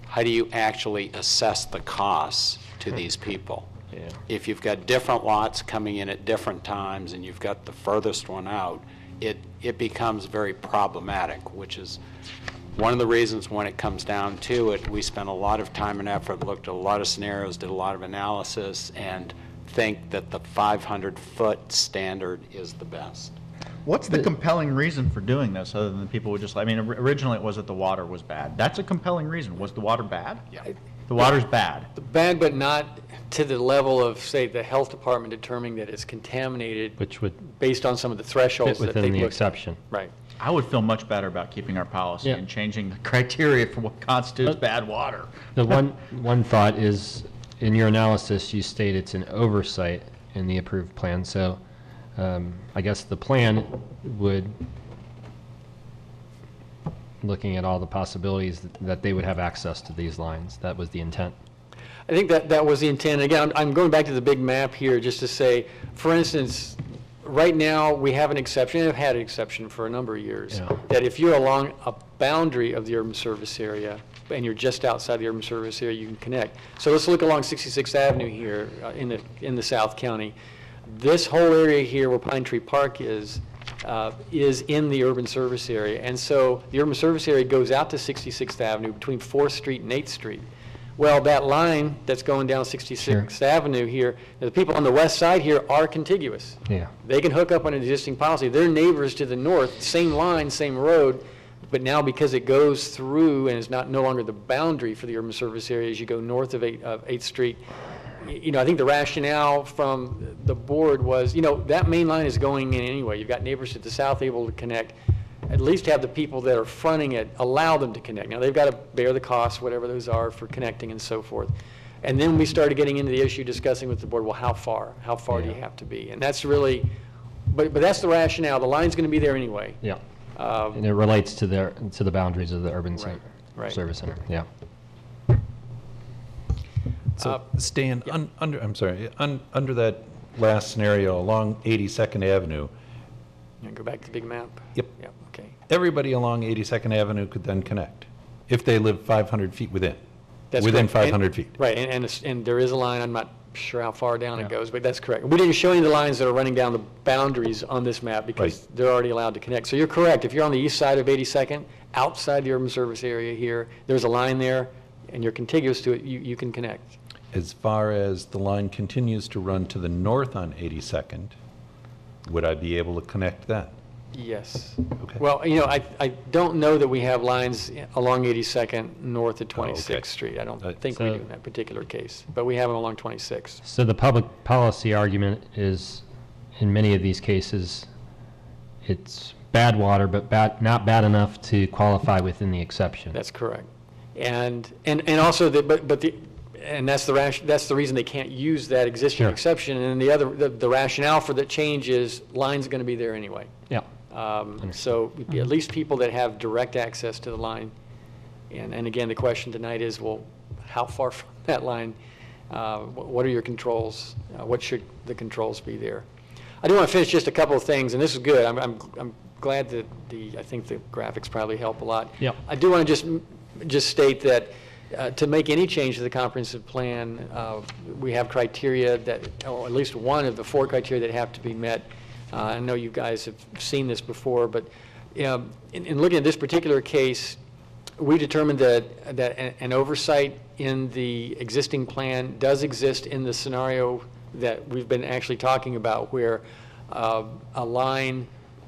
how do you actually assess the costs to these people? Yeah. If you've got different lots coming in at different times and you've got the furthest one out, it becomes very problematic, which is one of the reasons when it comes down to it, we spent a lot of time and effort, looked at a lot of scenarios, did a lot of analysis, and think that the 500-foot standard is the best. What's the compelling reason for doing this, other than people would just, I mean, originally it was that the water was bad. That's a compelling reason. Was the water bad? Yeah. The water's bad. Bad, but not to the level of, say, the health department determining that it's contaminated. Which would based on some of the thresholds fit that they within the looked at. exception. Right. I would feel much better about keeping our policy Yeah. and changing the criteria for what constitutes bad water. The one thought is, in your analysis, you state it's an oversight in the approved plan. So I guess the plan would, looking at all the possibilities, that they would have access to these lines. That was the intent. I think that was the intent. Again, I'm going back to the big map here just to say, for instance, right now we have an exception, and have had an exception for a number of years, Yeah. that if you're along a boundary of the urban service area and you're just outside the urban service area, you can connect. So let's look along 66th Avenue here in the South County. This whole area here where Pine Tree Park is in the urban service area. And so the urban service area goes out to 66th Avenue between 4th Street and 8th Street. Well, that line that's going down 66th Avenue here, the people on the west side here are contiguous. Yeah. They can hook up on an existing policy. They're neighbors to the north, same line, same road, but now because it goes through and is no longer the boundary for the urban service area as you go north of 8th Street, you know, I think the rationale from the board was, you know, that main line is going in anyway. You've got neighbors to the south able to connect. At least have the people that are fronting it, allow them to connect. Now, they've got to bear the costs, whatever those are, for connecting and so forth. And then we started getting into the issue, discussing with the board, well, how far? How far do you have to be? And that's really, but that's the rationale. The line's going to be there anyway. Yeah. And it relates to the boundaries of the urban service center. Yeah. So, Stan, under that last scenario along 82nd Avenue, You want to go back to the big map? Yep. Yep, okay. everybody along 82nd Avenue could then connect, if they live 500 feet within. That's within correct. 500 feet. Right, and there is a line, I'm not sure how far down it goes, but that's correct. We didn't show any of the lines that are running down the boundaries on this map because they're already allowed to connect. So you're correct. If you're on the east side of 82nd, outside the urban service area here, there's a line there, and you're contiguous to it, you can connect. As far as the line continues to run to the north on 82nd, would I be able to connect that? Yes. Okay. Well, you know, I don't know that we have lines along 82nd north of 26th okay. Street. I don't think we do in that particular case, but we have them along 26th. So the public policy argument is, in many of these cases, it's bad water, but not bad enough to qualify within the exception. That's correct. And also, and that's the reason they can't use that existing exception. And the rationale for the change is line's going to be there anyway. Yeah. So at least people that have direct access to the line. And again, the question tonight is, well, how far from that line? What are your controls? What should the controls be there? I do want to finish just a couple of things, and this is good. I'm glad that I think the graphics probably help a lot. Yeah. I do want to just state that to make any change to the comprehensive plan, we have criteria that, or at least one of the 4 criteria that have to be met. I know you guys have seen this before, but in looking at this particular case, we determined that an oversight in the existing plan does exist in the scenario that we've been actually talking about, where a line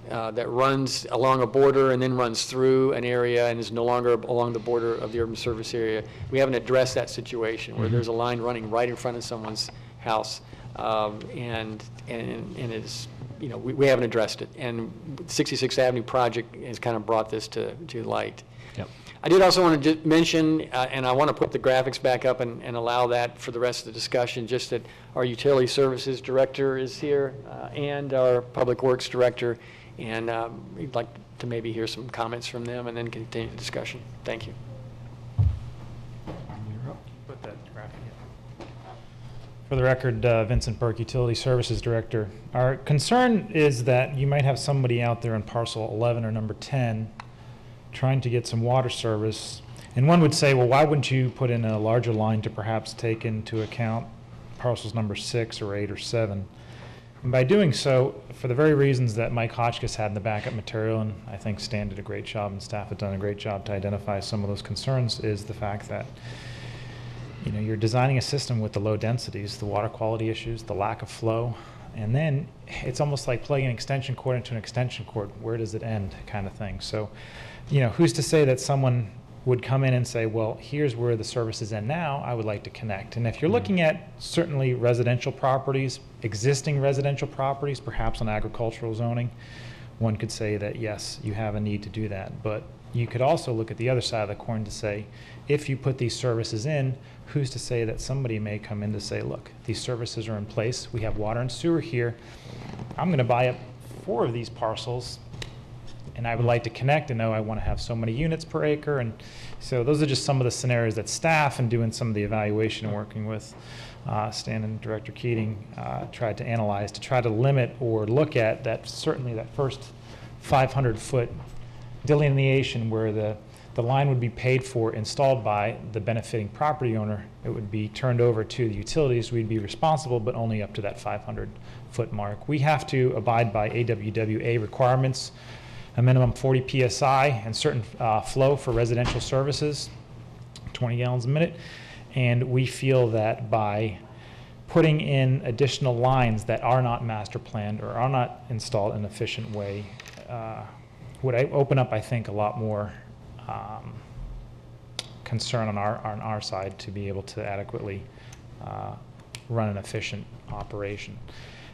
that runs along a border and then runs through an area and is no longer along the border of the urban service area. We haven't addressed that situation where there's a line running right in front of someone's house, and it's, you know, we haven't addressed it. And 66th Avenue project has kind of brought this to light. Yep. I did also want to mention, and I want to put the graphics back up and allow that for the rest of the discussion, just that our Utility Services Director is here and our Public Works Director, and we'd like to maybe hear some comments from them and then continue the discussion. Thank you. Put that graphic in. For the record, Vincent Burke, Utility Services Director. Our concern is that you might have somebody out there in parcel 11 or number 10 trying to get some water service. And one would say, well, why wouldn't you put in a larger line to perhaps take into account parcels number 6 or 8 or 7? And by doing so, for the very reasons that Mike Hotchkiss had in the backup material, and I think Stan did a great job and staff had done a great job to identify some of those concerns, is the fact that, you know, you're designing a system with the low densities, the water quality issues, the lack of flow, and then it's almost like plugging an extension cord into an extension cord. Where does it end, kind of thing. So, you know, who's to say that someone would come in and say, well, here's where the services end now, I would like to connect. And if you're looking at certainly residential properties, existing residential properties, perhaps on agricultural zoning, one could say that, yes, you have a need to do that. But you could also look at the other side of the coin to say, if you put these services in, who's to say that somebody may come in to say, look, these services are in place, we have water and sewer here, I'm going to buy up 4 of these parcels, and I would like to connect and know I want to have so many units per acre. And so those are just some of the scenarios that staff, and doing some of the evaluation and working with Stan and Director Keating, tried to analyze to try to limit or look at that, certainly that first 500-foot delineation where the line would be paid for, installed by the benefiting property owner. It would be turned over to the utilities. We'd be responsible, but only up to that 500-foot mark. We have to abide by AWWA requirements, a minimum 40 PSI and certain flow for residential services, 20 gallons a minute. And we feel that by putting in additional lines that are not master planned or are not installed in an efficient way would open up, I think, a lot more concern on our side to be able to adequately run an efficient operation.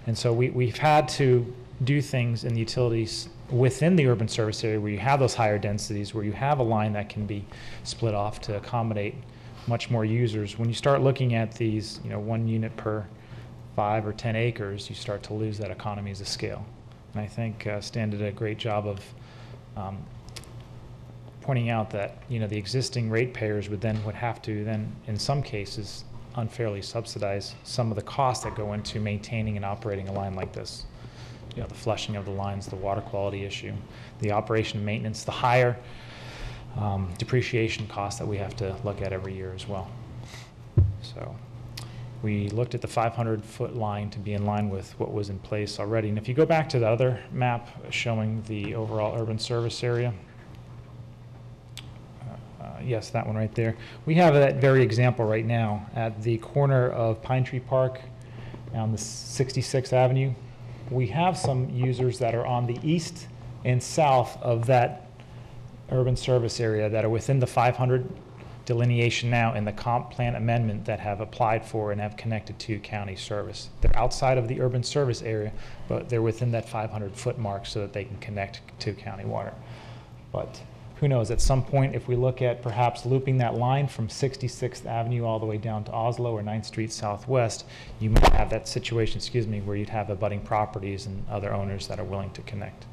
And so we've had to do things in the utilities within the urban service area where you have those higher densities, where you have a line that can be split off to accommodate much more users. When you start looking at these, you know, 1 unit per 5 or 10 acres, you start to lose that economies of scale. And I think Stan did a great job of pointing out that, you know, the existing ratepayers would have to then, in some cases, unfairly subsidize some of the costs that go into maintaining and operating a line like this. You know, the flushing of the lines, the water quality issue, the operation and maintenance, the higher depreciation costs that we have to look at every year as well. So we looked at the 500-foot line to be in line with what was in place already. And if you go back to the other map showing the overall urban service area, yes, that one right there. We have that very example right now at the corner of Pine Tree Park on the 66th Avenue. We have some users that are on the east and south of that urban service area that are within the 500 delineation now in the comp plan amendment that have applied for and have connected to county service. They're outside of the urban service area, but they're within that 500-foot mark so that they can connect to county water. But who knows, at some point, if we look at perhaps looping that line from 66th Avenue all the way down to Oslo or 9th Street Southwest, you might have that situation, where you'd have abutting properties and other owners that are willing to connect.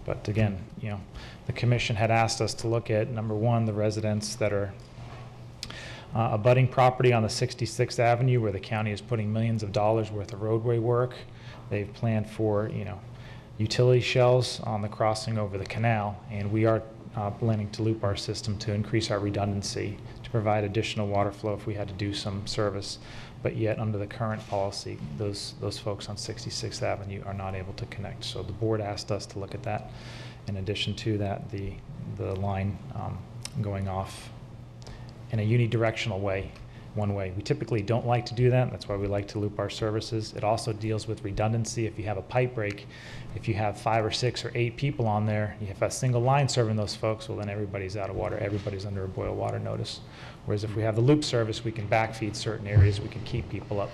But again, you know, the commission had asked us to look at, number one, the residents that are abutting property on the 66th Avenue where the county is putting millions of dollars worth of roadway work. They've planned for, you know, utility shells on the crossing over the canal, and we are planning to loop our system to increase our redundancy, to provide additional water flow if we had to do some service. But yet, under the current policy, those folks on 66th Avenue are not able to connect. So the board asked us to look at that. In addition to that, the line going off in a unidirectional way one way. We typically don't like to do that. That's why we like to loop our services. It also deals with redundancy. If you have a pipe break, if you have 5 or 6 or 8 people on there, you have a single line serving those folks, well, then everybody's out of water. Everybody's under a boil water notice. Whereas if we have the loop service, we can backfeed certain areas. We can keep people up.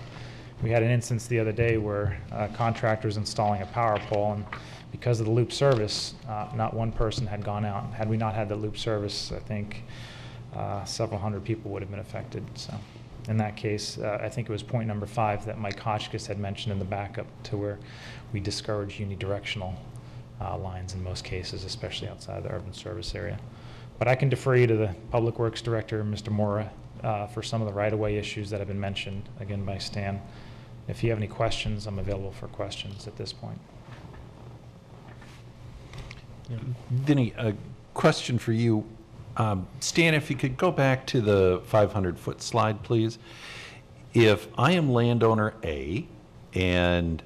We had an instance the other day where a contractor was installing a power pole, and because of the loop service, not one person had gone out. Had we not had the loop service, I think several hundred people would have been affected. So in that case, I think it was point number 5 that Mike Hotchkiss had mentioned in the backup, to where we discourage unidirectional lines in most cases, especially outside the urban service area. But I can defer you to the Public Works Director, Mr. Mora, for some of the right-of-way issues that have been mentioned, again, by Stan. If you have any questions, I'm available for questions at this point. Vinny, a question for you. Stan, if you could go back to the 500-foot slide, please. If I am landowner A and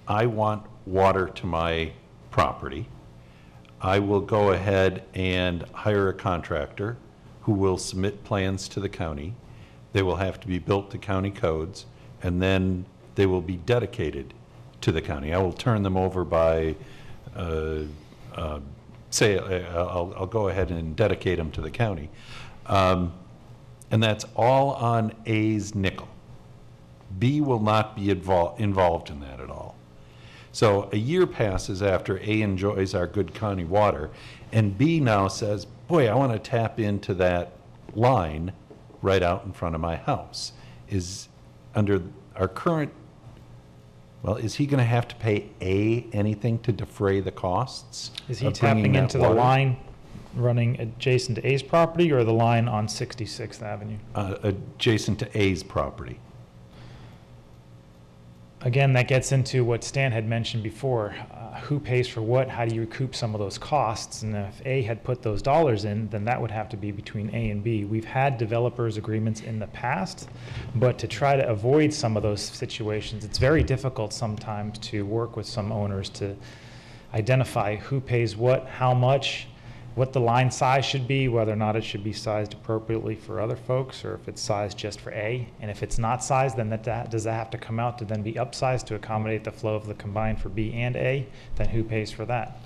I want water to my property, I will go ahead and hire a contractor who will submit plans to the county. They will have to be built to county codes, and then they will be dedicated to the county. I will turn them over by say I'll go ahead and dedicate them to the county. And that's all on A's nickel. B will not be involved in that at all. So a year passes after A enjoys our good county water, and B now says, boy, I want to tap into that line right out in front of my house. Is under our current, well, is he going to have to pay A anything to defray the costs? Is he tapping into the line running adjacent to A's property, or the line on 66th Avenue? Adjacent to A's property. Again, that gets into what Stan had mentioned before. Who pays for what? How do you recoup some of those costs? And if A had put those dollars in, then that would have to be between A and B. We've had developers agreements in the past, but to try to avoid some of those situations, it's very difficult sometimes to work with some owners to identify who pays what, how much, what the line size should be, whether or not it should be sized appropriately for other folks, or if it's sized just for A. And if it's not sized, then does that have to come out to then be upsized to accommodate the flow of the combined for B and A? Then who pays for that?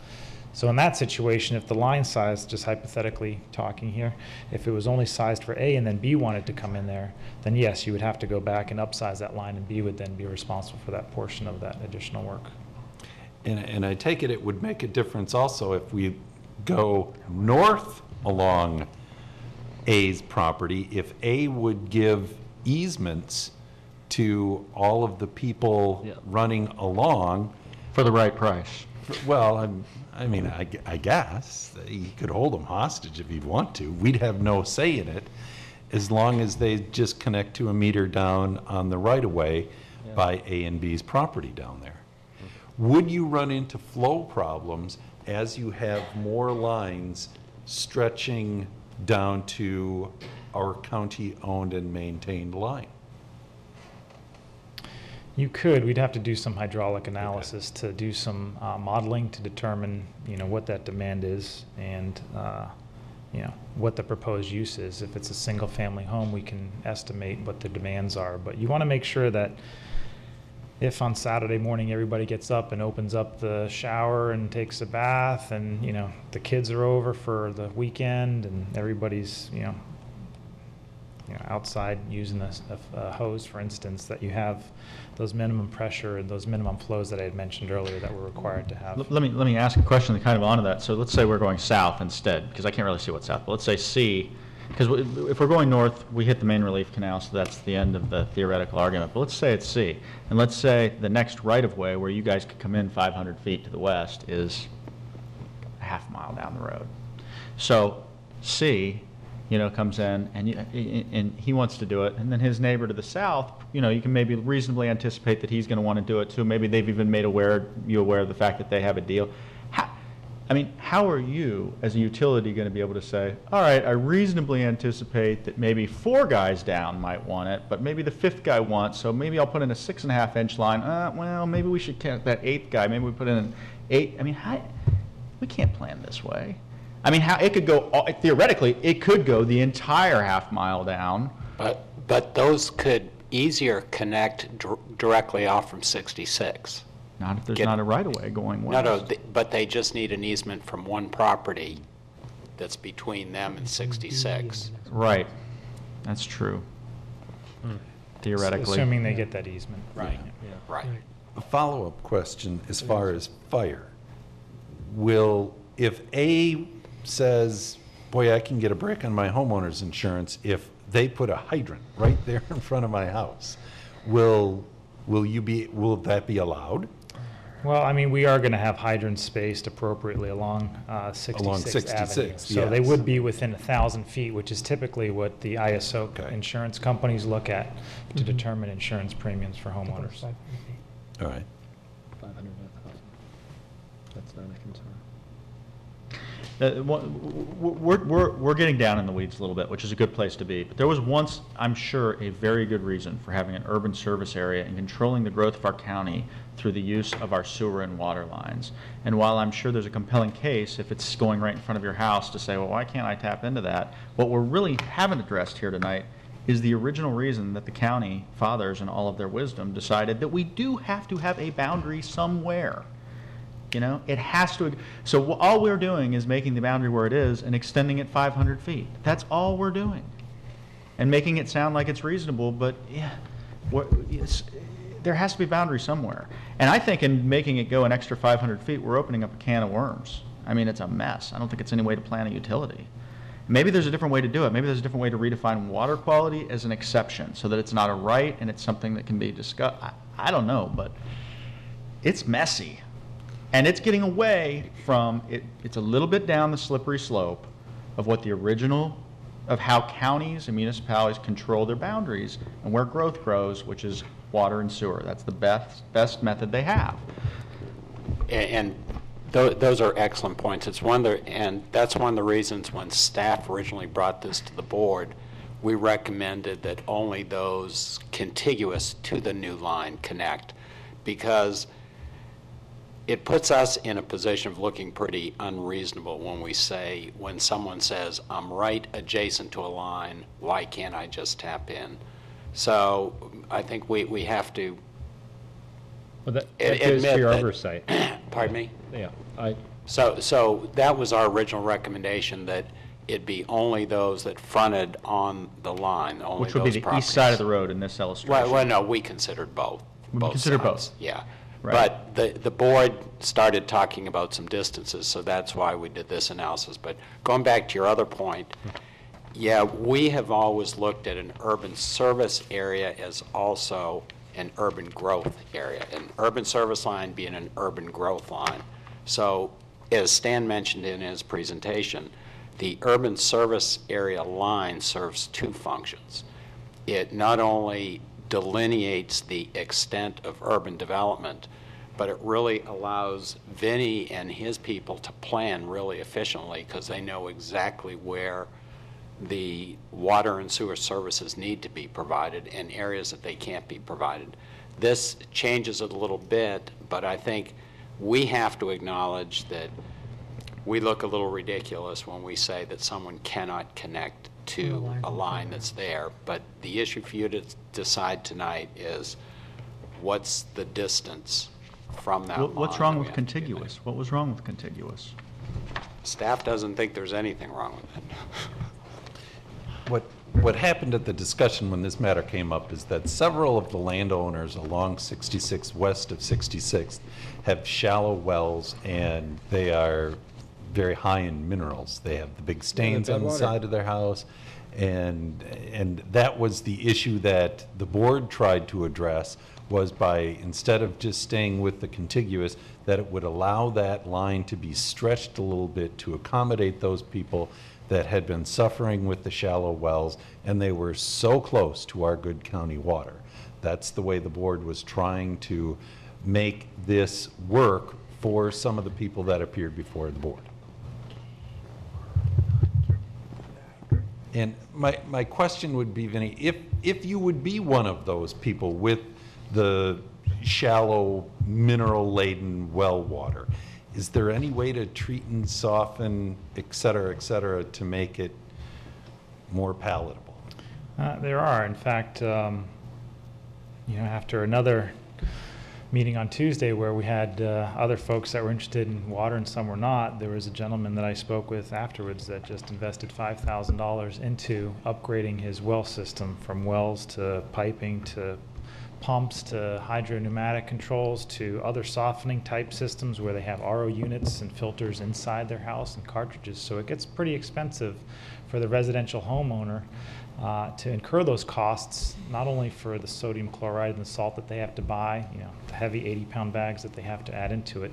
So in that situation, if the line size, just hypothetically talking here, if it was only sized for A and then B wanted to come in there, then yes, you would have to go back and upsize that line, and B would then be responsible for that portion of that additional work. And I take it would make a difference also if we go north along A's property, if A would give easements to all of the people running along. For the right price. Well, I guess he could hold them hostage if he'd want to. We'd have no say in it, as long as they just connect to a meter down on the right-of-way by A and B's property down there. Would you run into flow problems as you have more lines stretching down to our county-owned and maintained line? You could. We'd have to do some hydraulic analysis to do some modeling to determine, what that demand is, and what the proposed use is. If it's a single-family home, we can estimate what the demands are. But you want to make sure that if on Saturday morning everybody gets up and opens up the shower and takes a bath, and the kids are over for the weekend and everybody's outside using a hose, for instance, that you have those minimum pressure and those minimum flows that I had mentioned earlier that we're required to have. Let me ask a question kind of onto that. So let's say we're going south instead, because I can't really see what's south, but let's say C. Because if we're going north, we hit the main relief canal, so that's the end of the theoretical argument. But let's say it's C. And let's say the next right-of-way where you guys could come in 500 feet to the west is a half mile down the road. So C, comes in, and he wants to do it. And then his neighbor to the south, you can maybe reasonably anticipate that he's going to want to do it too. Maybe they've even made you aware of the fact that they have a deal. How are you, as a utility, going to be able to say, all right, I reasonably anticipate that maybe 4 guys down might want it, but maybe the 5th guy wants, so maybe I'll put in a 6.5-inch line. Well, maybe we should count that 8th guy. Maybe we put in an 8. We can't plan this way. How it could go, theoretically, it could go the entire half mile down. But those could easier connect directly off from 66. Not if there's not a right-of-way going west. No, but they just need an easement from one property that's between them and 66. Right. That's true. Theoretically. Assuming they get that easement. Right, right. A follow-up question as far as fire. If A says, boy, I can get a break on my homeowner's insurance if they put a hydrant right there in front of my house, will that be allowed? Well, I mean, we are going to have hydrants spaced appropriately along 66th Avenue. So they would be within 1,000 feet, which is typically what the ISO insurance companies look at to determine insurance premiums for homeowners. All right. 500 to 1,000. That's not a concern. We're getting down in the weeds a little bit, which is a good place to be. But there was once, I'm sure, a very good reason for having an urban service area and controlling the growth of our county through the use of our sewer and water lines. And while I'm sure there's a compelling case if it's going right in front of your house to say, well, why can't I tap into that? What we really haven't addressed here tonight is the original reason that the county fathers in all of their wisdom decided that we do have to have a boundary somewhere. You know, it has to. So all we're doing is making the boundary where it is and extending it 500 feet. That's all we're doing. And making it sound like it's reasonable, but yeah, there has to be a boundary somewhere. And I think in making it go an extra 500 feet, we're opening up a can of worms. I mean, it's a mess. I don't think it's any way to plan a utility. Maybe there's a different way to do it. Maybe there's a different way to redefine water quality as an exception so that it's not a right and it's something that can be discussed. I don't know, but it's messy. And it's getting away from, it's a little bit down the slippery slope of what the original, of how counties and municipalities control their boundaries and where growth grows, which is water and sewer. That's the best method they have. And those are excellent points. And that's one of the reasons when staff originally brought this to the board, we recommended that only those contiguous to the new line connect, because it puts us in a position of looking pretty unreasonable when someone says, I'm right adjacent to a line, why can't I just tap in? So I think we have to that goes to your oversight. Pardon me? Yeah. So that was our original recommendation, that it be only those that fronted on the line, only which would be the properties. East side of the road in this illustration. Well, no, we considered both. We considered both. Yeah. Right. But the board started talking about some distances, so that's why we did this analysis. But going back to your other point, yeah, we have always looked at an urban service area as also an urban growth area, an urban service line being an urban growth line. So as Stan mentioned in his presentation, the urban service area line serves two functions. It not only delineates the extent of urban development, but it really allows Vinny and his people to plan really efficiently, because they know exactly where the water and sewer services need to be provided and areas that they can't be provided. This changes it a little bit, but I think we have to acknowledge that we look a little ridiculous when we say that someone cannot connect to a line that's there. But the issue for you to decide tonight is, what's the distance from that line? What's wrong with contiguous? What was wrong with contiguous? Staff doesn't think there's anything wrong with it. What happened at the discussion when this matter came up is that several of the landowners along 66 west of 66 have shallow wells, and they are very high in minerals. They have the big stains on the side of their house, and that was the issue that the board tried to address, was by, instead of just staying with the contiguous, that it would allow that line to be stretched a little bit to accommodate those people that had been suffering with the shallow wells, and they were so close to our good county water. That's the way the board was trying to make this work for some of the people that appeared before the board. And my question would be, Vinny, if you would be one of those people with the shallow, mineral-laden well water, is there any way to treat and soften, et cetera, to make it more palatable? There are. In fact, after another meeting on Tuesday where we had other folks that were interested in water and some were not, there was a gentleman that I spoke with afterwards that just invested $5,000 into upgrading his well system, from wells to piping to pumps to hydro-pneumatic controls to other softening type systems where they have RO units and filters inside their house and cartridges. So it gets pretty expensive for the residential homeowner to incur those costs, not only for the sodium chloride and the salt that they have to buy, the heavy 80-pound bags that they have to add into it.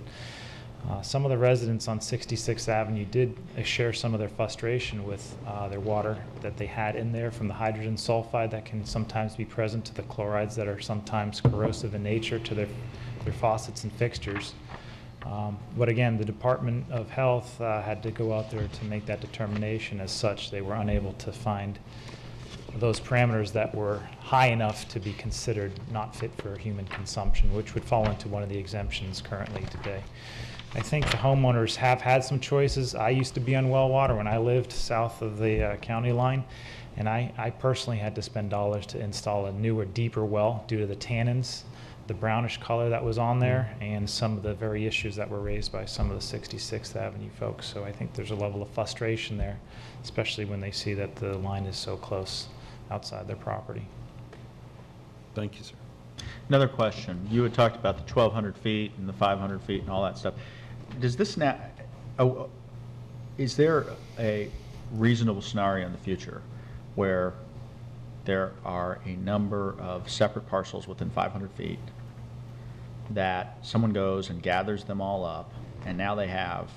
Some of the residents on 66th Avenue did share some of their frustration with their water that they had in there from the hydrogen sulfide that can sometimes be present to the chlorides that are sometimes corrosive in nature to their faucets and fixtures. But again, the Department of Health had to go out there to make that determination. As such, they were unable to find those parameters that were high enough to be considered not fit for human consumption, which would fall into one of the exemptions currently today. I think the homeowners have had some choices. I used to be on well water when I lived south of the county line, and I personally had to spend dollars to install a newer, deeper well due to the tannins, the brownish color that was on there, and some of the very issues that were raised by some of the 66th Avenue folks. So I think there's a level of frustration there, especially when they see that the line is so close outside their property. Thank you, sir. Another question. You had talked about the 1,200 feet and the 500 feet and all that stuff. Does this now, is there a reasonable scenario in the future where there are a number of separate parcels within 500 feet that someone goes and gathers them all up, and now they have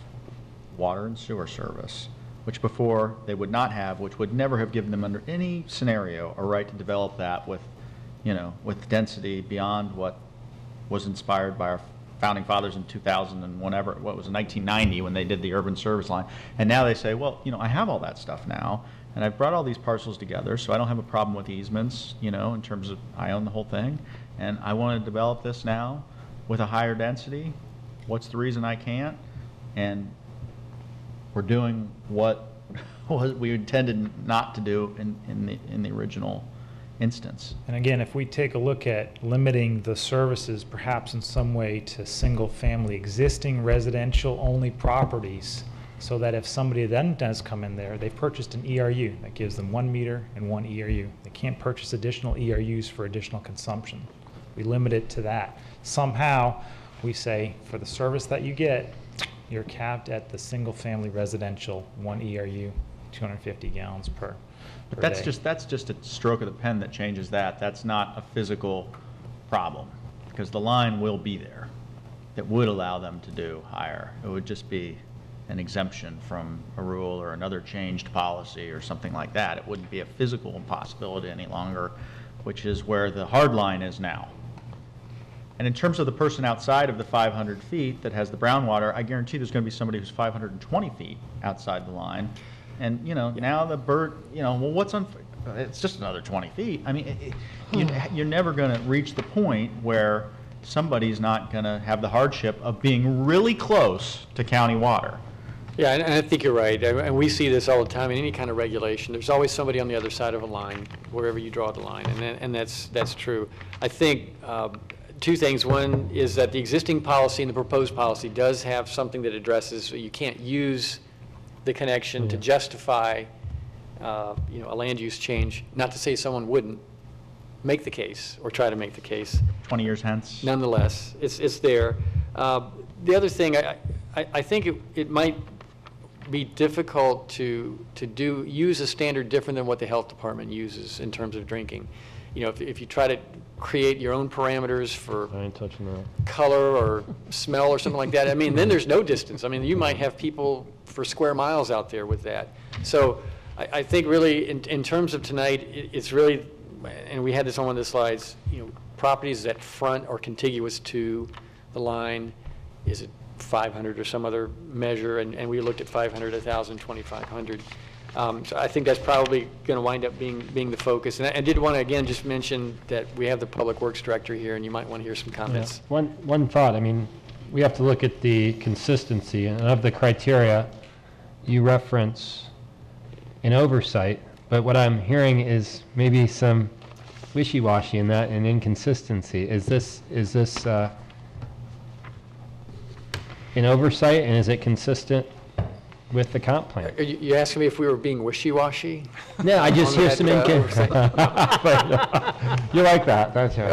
water and sewer service, which before they would not have, which would never have given them under any scenario a right to develop that with, with density beyond what was inspired by our founding fathers in 2000 and whenever, what was it, 1990 when they did the urban service line. And now they say, well, I have all that stuff now, and I've brought all these parcels together, so I don't have a problem with easements, in terms of I own the whole thing, and I want to develop this now with a higher density. What's the reason I can't? And we're doing what we intended not to do in the original instance. And again, if we take a look at limiting the services perhaps in some way to single-family existing residential-only properties, so that if somebody then does come in there, they've purchased an ERU that gives them 1 meter and 1 ERU. They can't purchase additional ERUs for additional consumption. We limit it to that. Somehow, we say, for the service that you get, you're capped at the single-family residential 1 ERU, 250 gallons per But that's just a stroke of the pen that changes that. That's not a physical problem, because the line will be there that would allow them to do higher. It would just be an exemption from a rule or another changed policy or something like that. It wouldn't be a physical impossibility any longer, which is where the hard line is now. And in terms of the person outside of the 500 feet that has the brown water, I guarantee there's going to be somebody who's 520 feet outside the line. And, now the bird, well, what's it's just another 20 feet. I mean, you're never going to reach the point where somebody's not going to have the hardship of being really close to county water. Yeah, and I think you're right. And we see this all the time in any kind of regulation. There's always somebody on the other side of a line, wherever you draw the line, and that's true. I think two things. One is that the existing policy and the proposed policy does have something that addresses you can't use the connection to justify a land use change. Not to say someone wouldn't make the case or try to make the case. 20 years hence. Nonetheless, it's there. The other thing, I think it might be difficult to use a standard different than what the health department uses in terms of drinking. If you try to create your own parameters for color or smell or something like that, then there's no distance. You might have people for square miles out there with that. So I think really in terms of tonight, it's really, and we had this on one of the slides, properties that front or contiguous to the line, is it 500 or some other measure, and we looked at 500, 1,000, 2,500. So I think that's probably going to wind up being the focus. And I did want to, again, just mention that we have the Public Works Director here, and you might want to hear some comments. Yeah. One thought, we have to look at the consistency, and of the criteria, you reference an oversight But what I'm hearing is maybe some wishy-washy in that and inconsistency. Is this an oversight, and is it consistent with the comp plan? Are you asking me if we were being wishy-washy? No, I just on hear that, some oversight? You like that, don't you?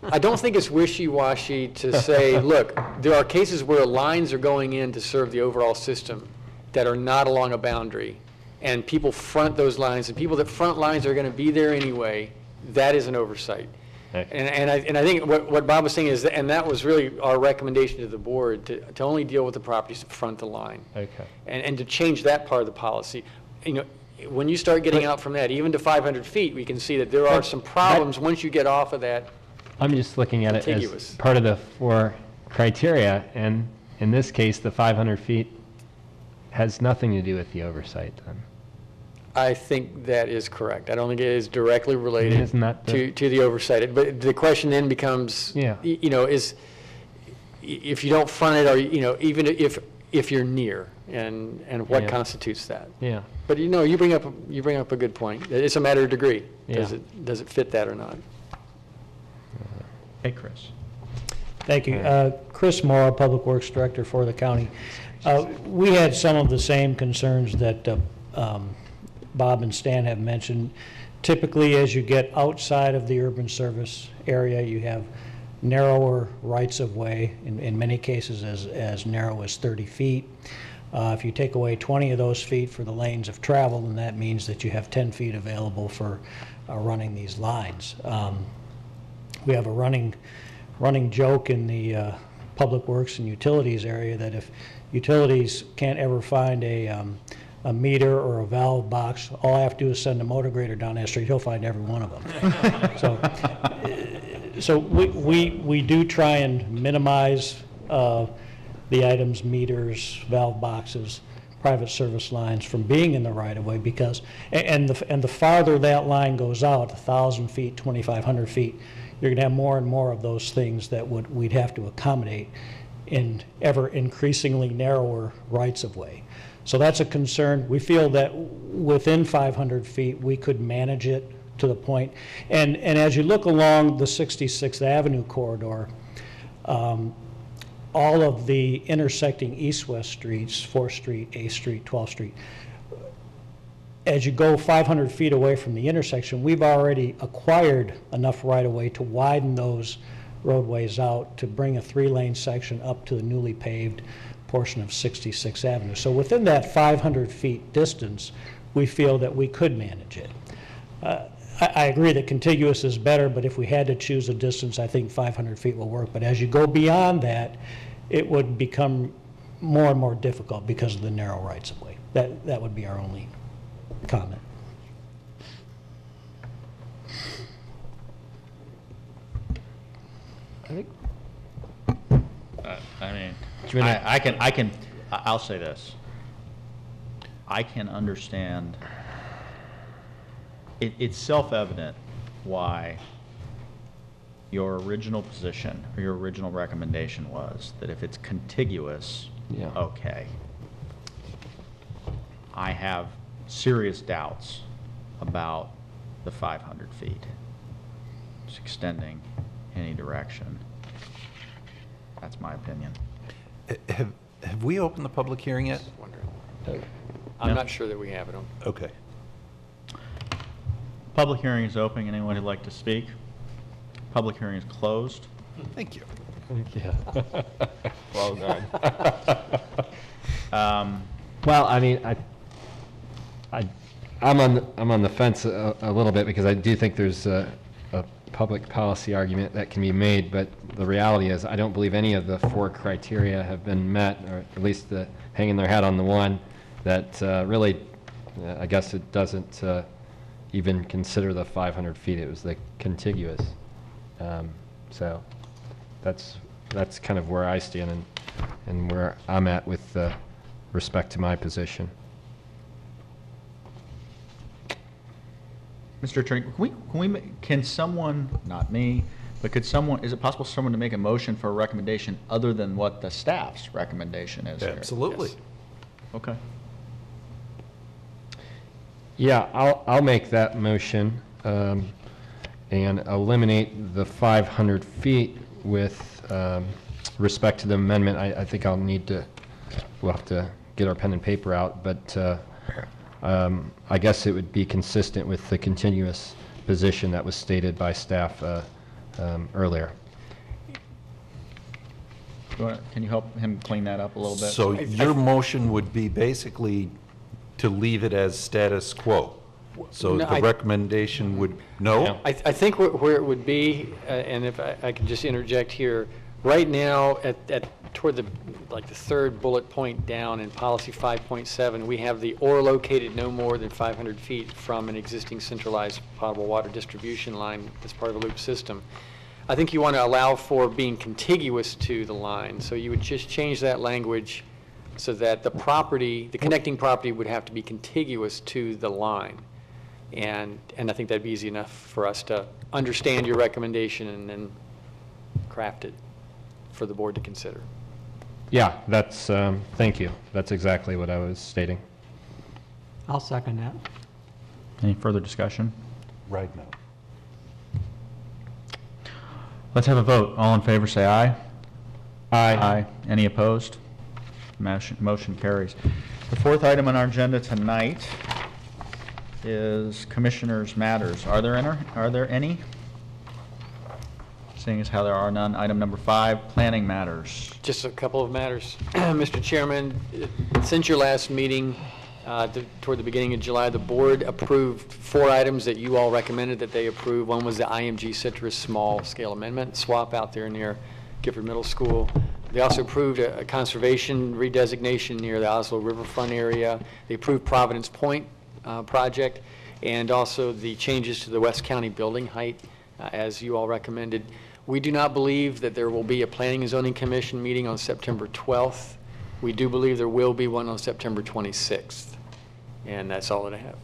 I don't think it's wishy-washy to say, look, there are cases where lines are going in to serve the overall system that are not along a boundary, and people front those lines, and people that front lines are going to be there anyway. That is an oversight. Okay. And I think what Bob was saying is, and that was really our recommendation to the board, to only deal with the properties that front the line. Okay. And to change that part of the policy. You know, when you start getting out from that, even to 500 feet, we can see that there are some problems once you get off of that. I'm just looking at it Contiguous. as part of the 4 criteria, and in this case, the 500 feet has nothing to do with the oversight then. I think that is correct. I don't think it is directly related Isn't that the- to the oversight. But the question then becomes, Yeah. you know, is if you don't front it, or, you know, even if you're near, and what Yeah. constitutes that. Yeah. But you know, you bring up a good point. It's a matter of degree. Yeah. Does it fit that or not? Hey, Chris. Thank you. Chris Morrow, Public Works Director for the county. We had some of the same concerns that Bob and Stan have mentioned. Typically, as you get outside of the urban service area, you have narrower rights-of-way, in many cases as narrow as 30 feet. If you take away 20 of those feet for the lanes of travel, then that means that you have 10 feet available for running these lines. We have a running joke in the Public Works and Utilities area that if utilities can't ever find a meter or a valve box, all I have to do is send a motor grader down that street, he'll find every one of them. So we do try and minimize the items, meters, valve boxes, private service lines from being in the right-of-way, because, and the farther that line goes out, 1,000 feet, 2,500 feet, you're going to have more and more of those things that we'd have to accommodate in ever increasingly narrower rights-of-way. So that's a concern. We feel that within 500 feet, we could manage it to the point. And as you look along the 66th Avenue corridor, all of the intersecting east-west streets, 4th Street, 8th Street, 12th Street, as you go 500 feet away from the intersection, we've already acquired enough right-of-way to widen those roadways out to bring a 3-lane section up to the newly paved portion of 66th Avenue. So within that 500 feet distance, we feel that we could manage it. I agree that contiguous is better, but if we had to choose a distance, I think 500 feet will work. But as you go beyond that, it would become more and more difficult because of the narrow rights-of-way. That would be our only comment. I think. I'll say this. I can understand. It's self-evident why your original position or your original recommendation was that if it's contiguous, Yeah. okay. I have serious doubts about the 500 feet. It's extending any direction. That's my opinion. Have we opened the public hearing yet? I'm No. not sure that we have it. Okay. Public hearing is open. Anyone who'd like to speak? Public hearing is closed. Thank you. Yeah. Well done. Well, I mean, I'm on the fence a little bit, because I do think there's a public policy argument that can be made, but the reality is I don't believe any of the 4 criteria have been met, or at least hanging their hat on the one that really, I guess it doesn't even consider the 500 feet. It was the contiguous. So that's kind of where I stand and where I'm at with respect to my position. Mr. Attorney, can someone, not me, but is it possible for someone to make a motion for a recommendation other than what the staff's recommendation is here? Absolutely. Yes. Okay. Yeah, I'll make that motion and eliminate the 500 feet with respect to the amendment. I think we'll have to get our pen and paper out, but I guess it would be consistent with the continuous position that was stated by staff earlier. Can you help him clean that up a little bit? So your motion would be basically to leave it as status quo? So No, the recommendation would, no? I think where it would be, and if I can just interject here, right now, toward the third bullet point down in policy 5.7, we have the or located no more than 500 feet from an existing centralized potable water distribution line as part of a loop system. I think you want to allow for being contiguous to the line, so you would just change that language so that the connecting property would have to be contiguous to the line. And I think that'd be easy enough for us to understand your recommendation and then craft it for the board to consider. Yeah, that's, thank you. That's exactly what I was stating. I'll second that. Any further discussion? Right now. Let's have a vote. All in favor, say aye. Aye. Any opposed? Motion carries. The fourth item on our agenda tonight is Commissioners' Matters. Are there any? Seeing as how there are none. Item number 5, Planning Matters. Just a couple of matters. Mr. Chairman, since your last meeting, toward the beginning of July, the board approved 4 items that you all recommended that they approve. One was the IMG Citrus small scale amendment swap out there near Gifford Middle School. They also approved a conservation redesignation near the Oslo Riverfront area. They approved Providence Point project, and also the changes to the West County building height, as you all recommended. We do not believe that there will be a Planning and Zoning Commission meeting on September 12th. We do believe there will be one on September 26th. And that's all that I have.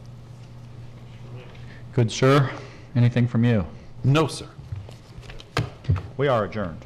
Good, sir. Anything from you? No, sir. We are adjourned.